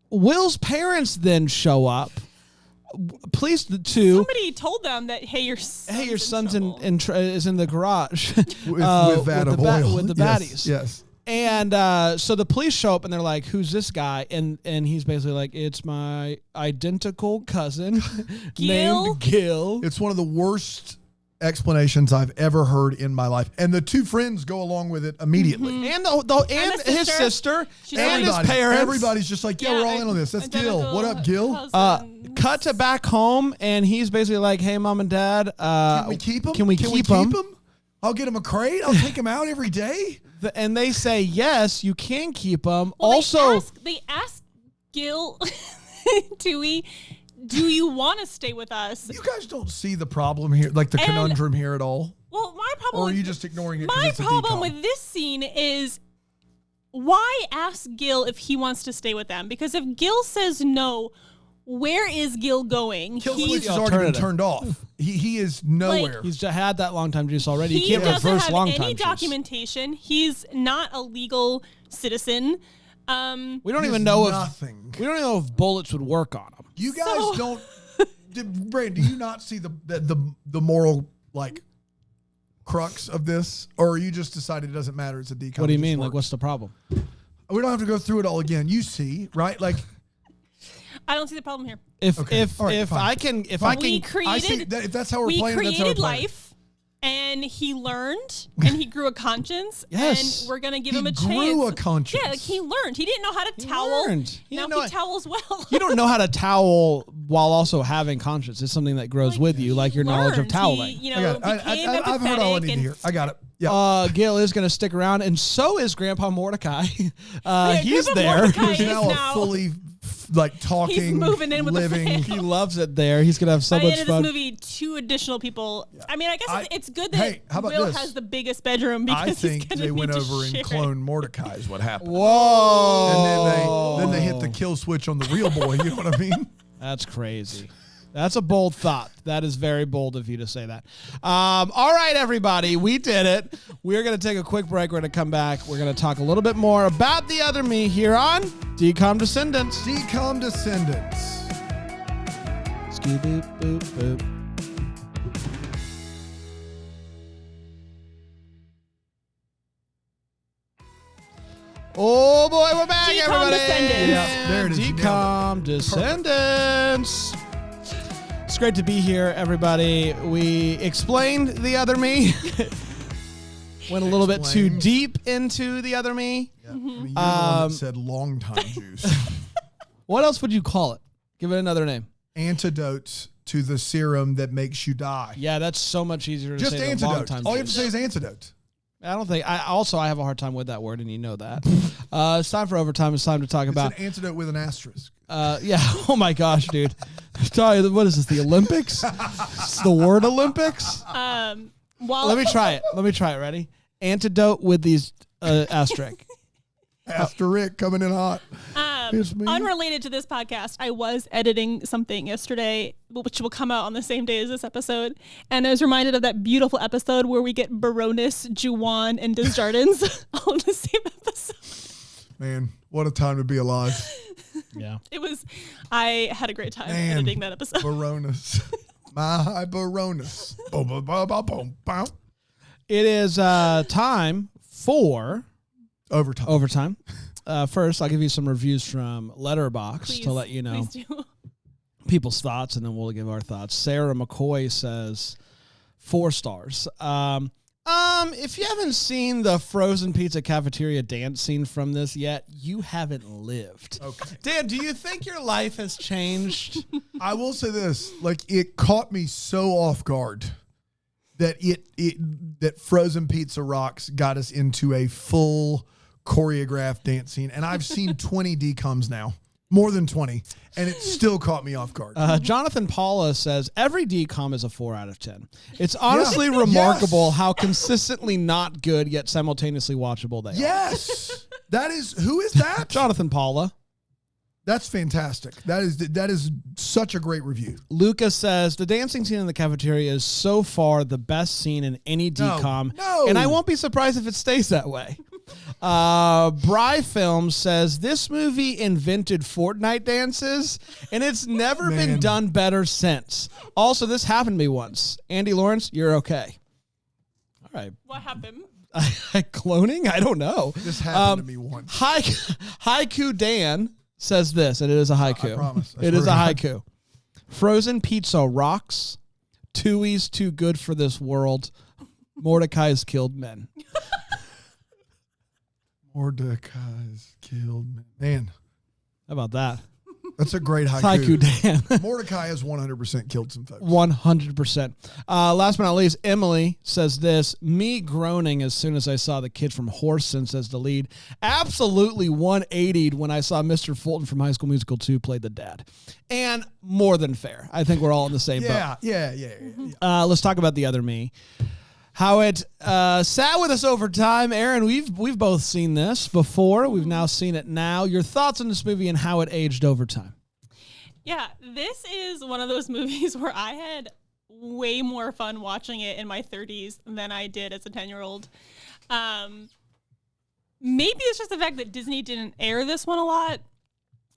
Will's parents then show up. Please, somebody told them that your son's is in the garage with the baddies. Yes. And so the police show up and they're like, "Who's this guy?" And he's basically like, "It's my identical cousin named Gil." It's one of the worst explanations I've ever heard in my life, and the two friends go along with it immediately. Mm-hmm. And his sister and his parents. Everybody's just like, "Yeah, we're all in on this." That's Gil. What up, Gil? Cut to back home, and he's basically like, "Hey, mom and dad, can we keep him? Can we keep him? I'll get him a crate. I'll take him out every day." And they say, "Yes, you can keep him." Well, also, they ask Gil, Twoie, "Do you want to stay with us?" You guys don't see the problem here, like the conundrum here at all? Well, my problem. Or are you just ignoring it? My problem with this scene is, why ask Gil if he wants to stay with them? Because if Gil says no, where is Gil going? Kill switch has already been turned off. He is nowhere. He's had that long time juice already. He can't doesn't reverse have long any time documentation. He's not a legal citizen. We don't even know if bullets would work on him. You guys don't. Bran, do you not see the moral crux of this, or you just decided it doesn't matter? It's a decom. What do you mean? Like, what's the problem? We don't have to go through it all again. You see, right? Like, I don't see the problem here. If that's how we're playing, we that's how created we're life, and he learned, and he grew a conscience. Yes, and we're gonna give him a chance. He grew a conscience. Yeah, he learned. He didn't know how to towel. Now he towels well. You don't know how to towel while also having conscience. It's something that grows with you, like your knowledge of toweling. I've heard all I need to hear. I got it. Yeah. Gil is going to stick around, and so is Grandpa Mordecai. He's Grandpa there. Mordecai He's now a fully talking, he's moving in with living. He loves it there. He's going to have so much fun. By the end of this movie, 2 additional people. Yeah. I mean, I guess it's good that Will has the biggest bedroom because I think they went over and cloned Mordecai is what happened. Whoa. And then they hit the kill switch on the real boy. You know what I mean? That's crazy. That's a bold thought. That is very bold of you to say that. All right, everybody. We did it. We're going to take a quick break. We're going to come back. We're going to talk a little bit more about the other me here on Decom Descendants. Decom Descendants. Skee-boop, boop, boop. Oh boy, we're back, Decom everybody. Descendants. Yeah, there it is. You nailed Decom Descendants. It's great to be here, everybody. We explained the other me. Went a little bit too deep into the other me. Yeah. I mean, you're the one that said long time juice. What else would you call it? Give it another name. Antidotes to the serum that makes you die. Yeah, that's so much easier to Just say than long antidote. time All you have juice. to say is antidote. I don't think. I have a hard time with that word, and you know that. It's time for overtime. It's time to talk about. It's an antidote with an asterisk. Yeah. Oh my gosh, dude. What is this? The Olympics? It's the word Olympics. Let me try it. Ready? Antidote with these asterisk. Asterisk coming in hot. Unrelated to this podcast, I was editing something yesterday, which will come out on the same day as this episode, and I was reminded of that beautiful episode where we get Baroness, Juwan, and Desjardins all in the same episode. Man, what a time to be alive. Yeah. I had a great time editing that episode. Baroness. My Baroness. Boom, boom, boom, boom, boom, boom. It is time for Overtime. First, I'll give you some reviews from Letterboxd to let you know people's thoughts, and then we'll give our thoughts. Sarah McCoy says 4 stars. If you haven't seen the frozen pizza cafeteria dance scene from this yet, you haven't lived. Okay. Dan, do you think your life has changed? I will say this, like, it caught me so off guard that that Frozen Pizza Rocks got us into a full choreographed dance scene. And I've seen 20 DComs now, more than 20, and it still caught me off guard. Jonathan Paula says, every DCom is a 4 out of 10. It's honestly remarkable how consistently not good yet simultaneously watchable they are. Yes. Who is that? Jonathan Paula. That's fantastic. That is such a great review. Lucas says, the dancing scene in the cafeteria is so far the best scene in any DCom. No. And I won't be surprised if it stays that way. Bry Film says, this movie invented Fortnite dances, and it's never been done better since. Also, this happened to me once. Andy Lawrence, you're okay. All right. What happened? Cloning? I don't know. This happened to me once. Haiku Dan says this, and it is a haiku. I promise. It is a haiku. Frozen pizza rocks. Twoie's too good for this world. Mordecai's killed men. Mordecai's killed men. Man, How about that? that's a great haiku. Haiku Dan. Mordecai has 100% killed some folks. 100%. Last but not least, Emily says this, me groaning as soon as I saw the kid from Horse Sense as the lead. Absolutely 180'd when I saw Mr. Fulton from High School Musical 2 play the dad. And more than fair. I think we're all in the same boat. Yeah. Let's talk about the other me. How it sat with us over time. Erin, we've both seen this before. We've now seen it now. Your thoughts on this movie and how it aged over time? Yeah, this is one of those movies where I had way more fun watching it in my 30s than I did as a 10-year-old. Maybe it's just the fact that Disney didn't air this one a lot.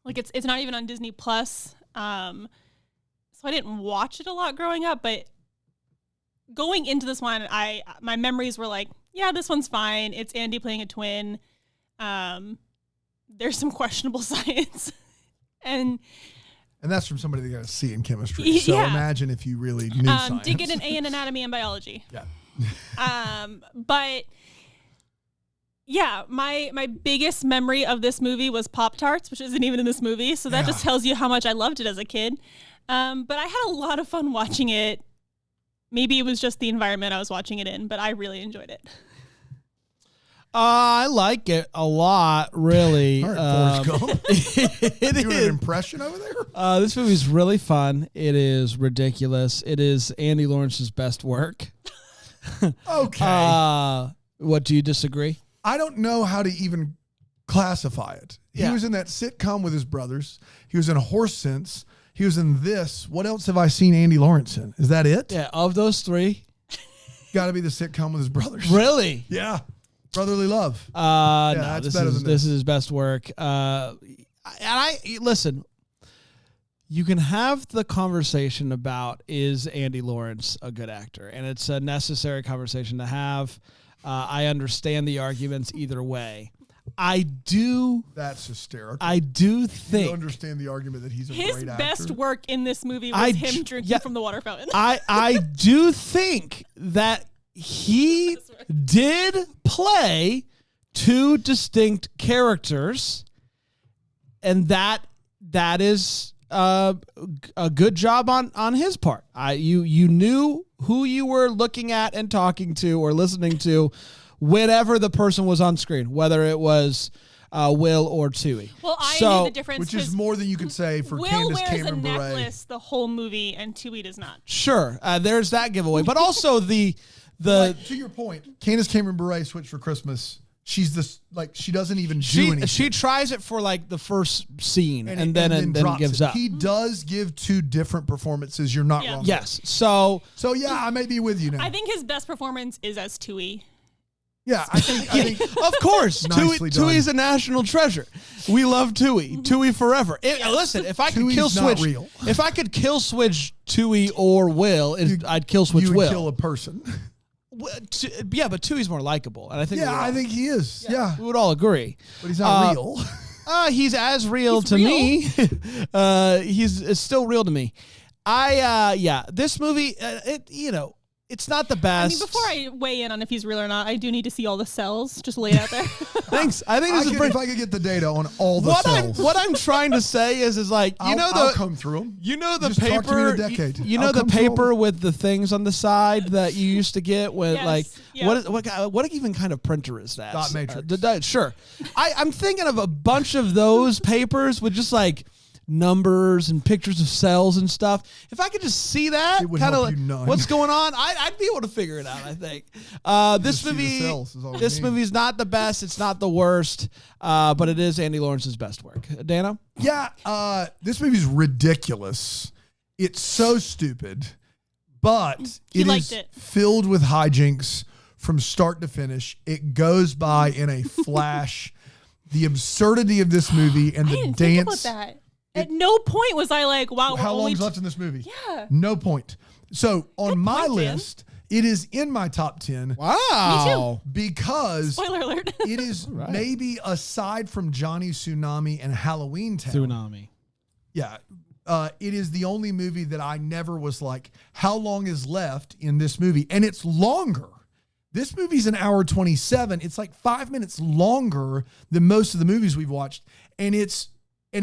Like it's not even on Disney Plus. So I didn't watch it a lot growing up, but going into this one, my memories were like, yeah, this one's fine. It's Andy playing a twin. There's some questionable science. And that's from somebody that got a C in chemistry. So imagine if you really knew science. Did get an A in anatomy and biology. Yeah. But yeah, my biggest memory of this movie was Pop-Tarts, which isn't even in this movie. So that just tells you how much I loved it as a kid. But I had a lot of fun watching it. Maybe it was just the environment I was watching it in, but I really enjoyed it. I like it a lot, really. All right, Forrest Gump. It Doing is. an impression over there? This movie's really fun. It is ridiculous. It is Andy Lawrence's best work. Okay. What, do you disagree? I don't know how to even classify it. He was in that sitcom with his brothers. He was in Horse Sense. He was in this. What else have I seen Andy Lawrence in? Is that it? Yeah, of those three. Got to be the sitcom with his brothers. Really? Yeah. Brotherly Love. No, that's this better is than this this. is his best work. And I listen. You can have the conversation about, is Andy Lawrence a good actor, and it's a necessary conversation to have. I understand the arguments either way. That's hysterical. I do think. You understand the argument that he's a his great actor. best work in this movie was him drinking from the water fountain. I do think that he did play two distinct characters, and that is a good job on his part. You knew who you were looking at and talking to or listening to whenever the person was on screen, whether it was Will or Twoie. Well, I knew the difference, which is more than you could say for Will Candace wears Cameron a Bure. necklace the whole movie, and Twoie does not. Sure, there's that giveaway, but also the to your point, Candace Cameron Bure switched for Christmas. She's this she doesn't even do anything. She tries it for like the first scene and then gives up. He does give two different performances. You're not wrong. Yes. So yeah, I may be with you now. I think his best performance is as Twoie. Yeah, I think of course, Twoie's a national treasure. We love Twoie. Twoie forever. Listen, if I could kill switch, if I could kill switch Twoie or Will, I'd kill switch you would Will. Kill a person. Yeah, but Twoie's more likable, and I think I think he is. Yeah, we would all agree. But he's not real. He's as real to me. He's still real to me. This movie, it's not the best. I mean, before I weigh in on if he's real or not, I do need to see all the cells. Just lay it out there. Thanks. I think if I could get the data on all the cells. What I'm trying to say is like I'll come through them. You know the Just paper. Talk to me in a decade. You know the paper with the things on the side that you used to get with what even kind of printer is that? Dot matrix. Sure. I'm thinking of a bunch of those papers with just like numbers and pictures of cells and stuff. If I could just see that, kind of what's going on, I'd be able to figure it out. I think this movie's not the best. It's not the worst, but it is Andy Lawrence's best work. Dano? Yeah, this movie's ridiculous. It's so stupid, but it is filled with hijinks from start to finish. It goes by in a flash. The absurdity of this movie and the dance. Think about that. At no point was I like, wow, how long's left in this movie? Yeah. No point. So on my list, it is in my top 10. Wow. Me too. Because spoiler alert. It is maybe aside from Johnny Tsunami and Halloween Town. Yeah. It is the only movie that I never was like, how long is left in this movie? And it's longer. This movie's an hour 27. It's like 5 minutes longer than most of the movies we've watched. And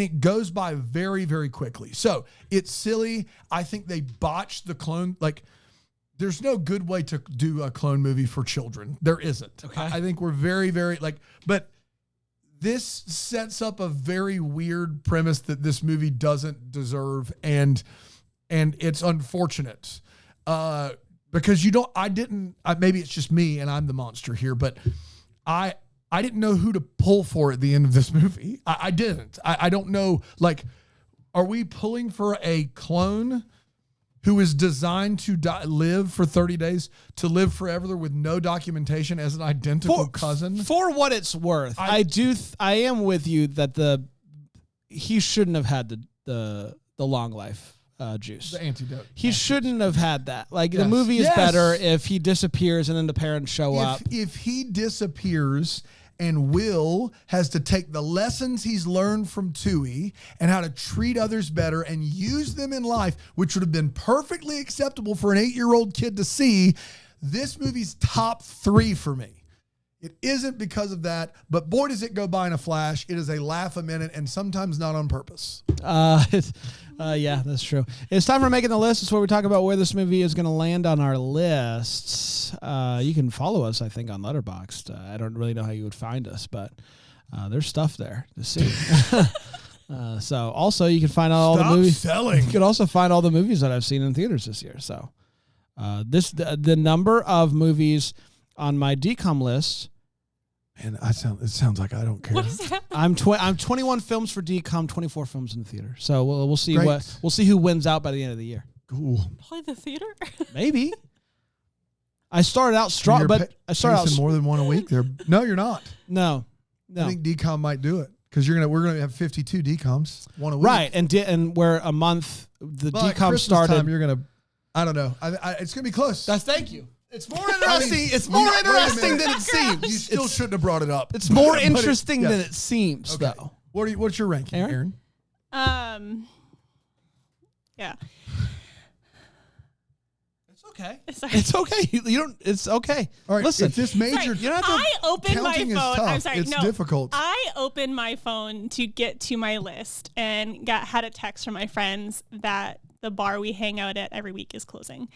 it goes by very, very quickly. So it's silly. I think they botched the clone. Like, there's no good way to do a clone movie for children. There isn't. Okay. I think we're very, very but this sets up a very weird premise that this movie doesn't deserve. And it's unfortunate. Because maybe it's just me and I'm the monster here, but I didn't know who to pull for at the end of this movie. I didn't. I don't know. Like, are we pulling for a clone who is designed to live for 30 days, to live forever with no documentation as an identical cousin? For what it's worth, I am with you that he shouldn't have had the long life juice. The antidote. He shouldn't have had that. Like, the movie is better if he disappears and then the parents show up. If he disappears and Will has to take the lessons he's learned from Twoie and how to treat others better and use them in life, which would have been perfectly acceptable for an 8-year-old kid to see, this movie's top 3 for me. It isn't because of that, but boy, does it go by in a flash. It is a laugh a minute and sometimes not on purpose. Yeah, that's true. It's time for Making the List. It's where we talk about where this movie is going to land on our lists. You can follow us, I think, on Letterboxd. I don't really know how you would find us, but there's stuff there to see. So also you can find out all the movies. You can also find all the movies that I've seen in theaters this year. So the number of movies on my DCOM list. And it sounds like I don't care. What is that? I'm 21 films for DCOM, 24 films in the theater. So we'll see we'll see who wins out by the end of the year. Cool. Probably the theater. Maybe. I started out strong, but I started out more than one a week. There. No, you're not. No. I think DCOM might do it because we're gonna have 52 DCOMs, one a week. Right, and where a month the DCOM Christmas started. Time, you're gonna. I don't know. It's gonna be close. Thank you. It's more interesting. It's more interesting than it seems. You still shouldn't have brought it up. It's more interesting than it seems, okay. though. What's your ranking, Erin? Yeah. It's okay. Sorry. It's okay. You don't. It's okay. All right. Listen, if this major, Sorry. you don't have to. I opened my counting is phone. tough. I'm sorry. It's no, difficult. I opened my phone to get to my list and had a text from my friends that the bar we hang out at every week is closing.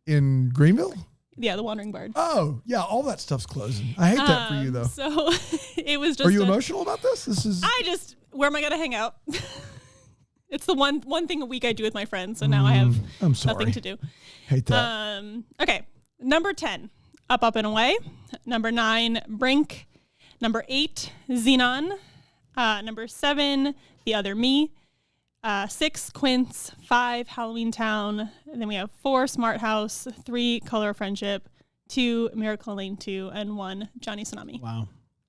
In Greenville? Yeah, the Wandering Bard. Oh, yeah, all that stuff's closing. I hate that for you, though. So it was just. Are you emotional about this? Where am I gonna hang out? It's the one thing a week I do with my friends, so now I have nothing to do. Hate that. Okay, number 10, Up, Up, and Away. Number 9, Brink. Number 8, Xenon. Number 7, The Other Me. 6, Quince. 5, Halloween Town. And then we have 4, Smart House. 3, Color of Friendship. 2, Miracle in Lane 2. And 1, Johnny Tsunami.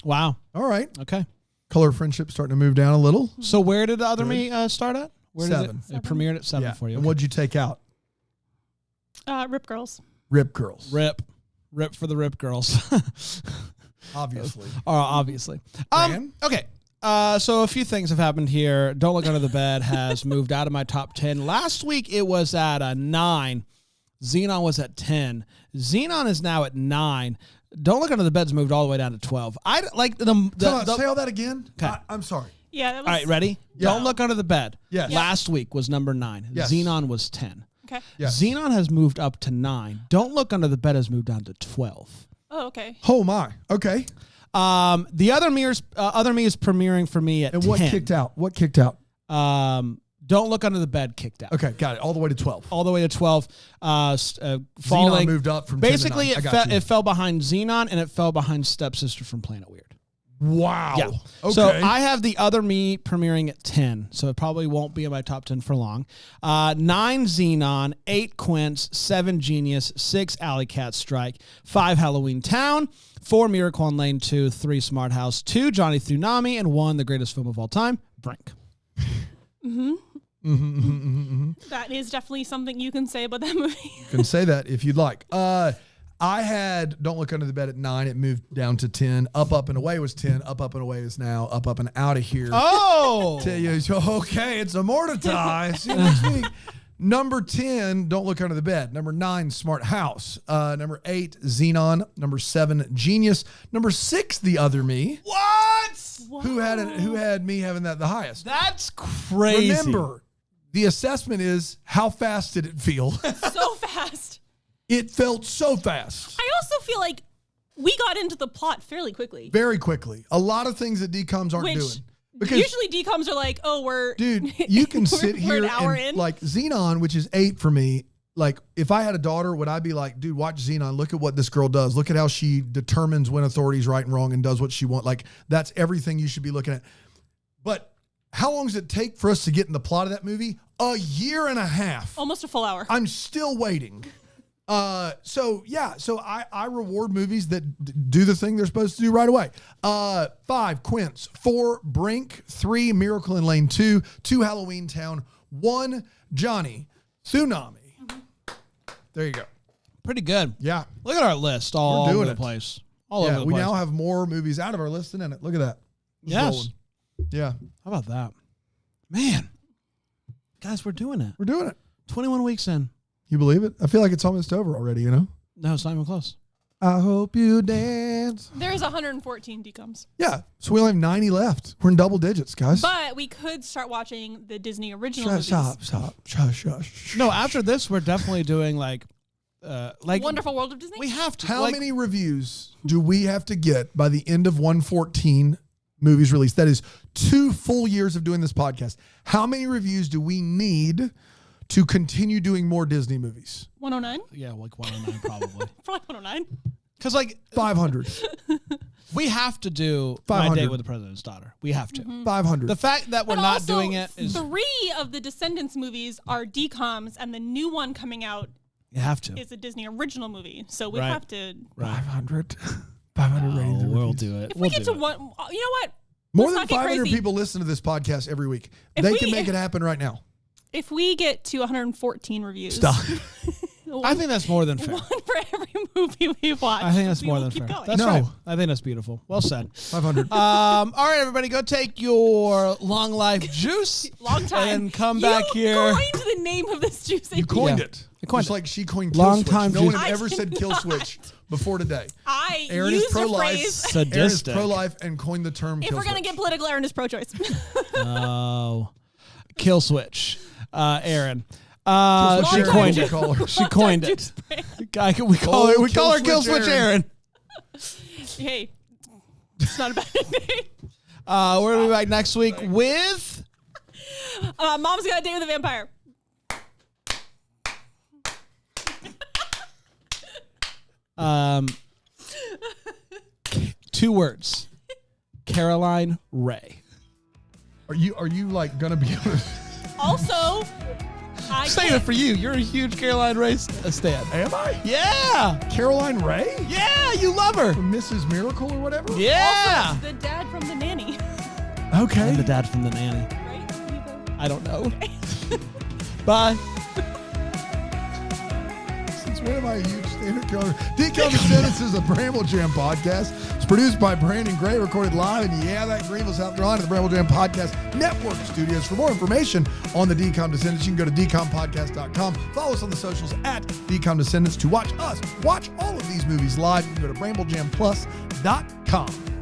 Wow. All right. Okay. Color of Friendship starting to move down a little. So where did The Other Me start at? Where 7. It premiered at 7 for you. And what'd you take out? Rip Girls. Rip Girls. Rip for the Rip Girls. Obviously. Obviously. Bran? Okay. So a few things have happened here. Don't Look Under the Bed has moved out of my top 10. Last week it was at a 9. Xenon was at 10. Xenon is now at 9. Don't Look Under the Bed's moved all the way down to 12. I like say all that again. Okay. I'm sorry. Yeah. That was, all right, ready? Yeah. Don't Look Under the Bed. Yes. Last week was number 9. Yes. Xenon was 10. Okay. Yes. Xenon has moved up to 9. Don't Look Under the Bed has moved down to 12. Oh, okay. Oh my. Okay. The Other Me is premiering for me at 10. And what kicked out? Don't Look Under the Bed kicked out. Okay, got it. All the way to 12. All the way to 12. Xenon Falling. moved up from 10 to basically 9. it fell behind Xenon and it fell behind Stepsister from Planet Weird. Wow. Yeah. Okay. So I have The Other Me premiering at 10, so it probably won't be in my top 10 for long. 9 Xenon, 8 Quince, 7 Genius, 6 Alley Cat Strike, 5 Halloween Town, 4 Miracle in Lane 2, 3 Smart House, 2 Johnny Tsunami, and 1 the greatest film of all time, Brink. That is definitely something you can say about that movie. You can say that if you'd like. I had Don't Look Under the Bed at 9. It moved down to 10. Up, Up, and Away was 10. Up, Up, and Away is now Up, Up, and Out of Here. Oh! Tell you, okay, it's amortized. See you next week. Number 10, Don't Look Under the Bed. Number 9, Smart House. Number 8, Xenon. Number 7, Genius. Number 6, The Other Me. What? Who had me having that the highest? That's crazy. Remember, the assessment is how fast did it feel? So fast. It felt so fast. I also feel like we got into the plot fairly quickly. Very quickly. A lot of things that DComs aren't doing. Because usually DComs are like, oh, Dude, you can sit here an hour and in. like Xenon, which is 8 for me. Like if I had a daughter, would I be like, dude, watch Xenon. Look at what this girl does. Look at how she determines when authority's right and wrong and does what she wants. Like that's everything you should be looking at. But how long does it take for us to get in the plot of that movie? A year and a half. Almost a full hour. I'm still waiting. So I reward movies that do the thing they're supposed to do right away. 5, Quince, 4, Brink, 3, Miracle in Lane 2, 2, Halloween Town, 1, Johnny Tsunami. There you go. Pretty good. Yeah. Look at our list all We're doing over the it. place. All over the we place. now have more movies out of our list than in it. Look at that. It's Yes. rolling. Yeah. How about that? Man. Guys, we're doing it. We're doing it. 21 weeks in. You believe it? I feel like it's almost over already, you know? No, it's not even close. I hope you dance. There's 114 DComs. Yeah. So we only have 90 left. We're in double digits, guys. But we could start watching the Disney original movies. Stop. Shush. No, after this, we're definitely doing like Wonderful World of Disney? we have to. How many reviews do we have to get by the end of 114 movies released? That is 2 full years of doing this podcast. How many reviews do we need to continue doing more Disney movies? 109? Yeah, like 109 probably. Probably 109. Because like 500. we have to do My 500. Date with the President's Daughter. We have to. 500. The fact that we're But not also, doing it is 3 of the Descendants movies are DComs, and the new one coming out you have to. is a Disney original movie. So we Right. have to. 500. 500 ratings. and We'll reviews. do it. If we'll we get do to it. one, you know what? More Let's than not get 500 crazy. people listen to this podcast every week. If They we- can make it happen right now. If we get to 114 reviews, Stop. I think that's more than fair. One for every movie we've watched. I think that's We more will than keep fair. going. That's No. right. I think that's beautiful. Well said. 500. All right, everybody, go take your long life juice. Long time. And come back here. You coined the name of this juice. You coined Yeah. it. I coined Just it. like she coined kill Long switch. time No one juice. had ever I said did kill not. switch before today. I Aaron used is pro-life. the phrase. Sadistic. Aaron is pro-life and coined the term If kill we're going to switch. get political, Aaron is pro-choice. Oh, kill switch, Aaron. Kill She switch Aaron, coined we'll it. call her. She coined it. Juice brand. We call her. We Kill call her kill switch switch Aaron. Hey, it's not a bad name. We're gonna be back next week with. Mom's Got a Date with a Vampire. Two words. Caroline Ray. Are you like gonna be? Also, I Saying it for you. You're a huge Caroline Ray stan. Am I? Yeah. Caroline Ray? Yeah, you love her. Mrs. Miracle or whatever? Yeah. Also, the dad from The Nanny. Okay. And the dad from the nanny. Right? I don't know. Bye. Since when am I a huge standard killer? Decoded Sentence is a Bramble Jam podcast. It's produced by Brandon Gray, recorded live in Greenville, South Carolina, at the Bramble Jam Podcast Network Studios. For more information on the DCOM Descendants, you can go to dcompodcast.com. Follow us on the socials at DCOM Descendants. To watch us watch all of these movies live, you can go to bramblejamplus.com.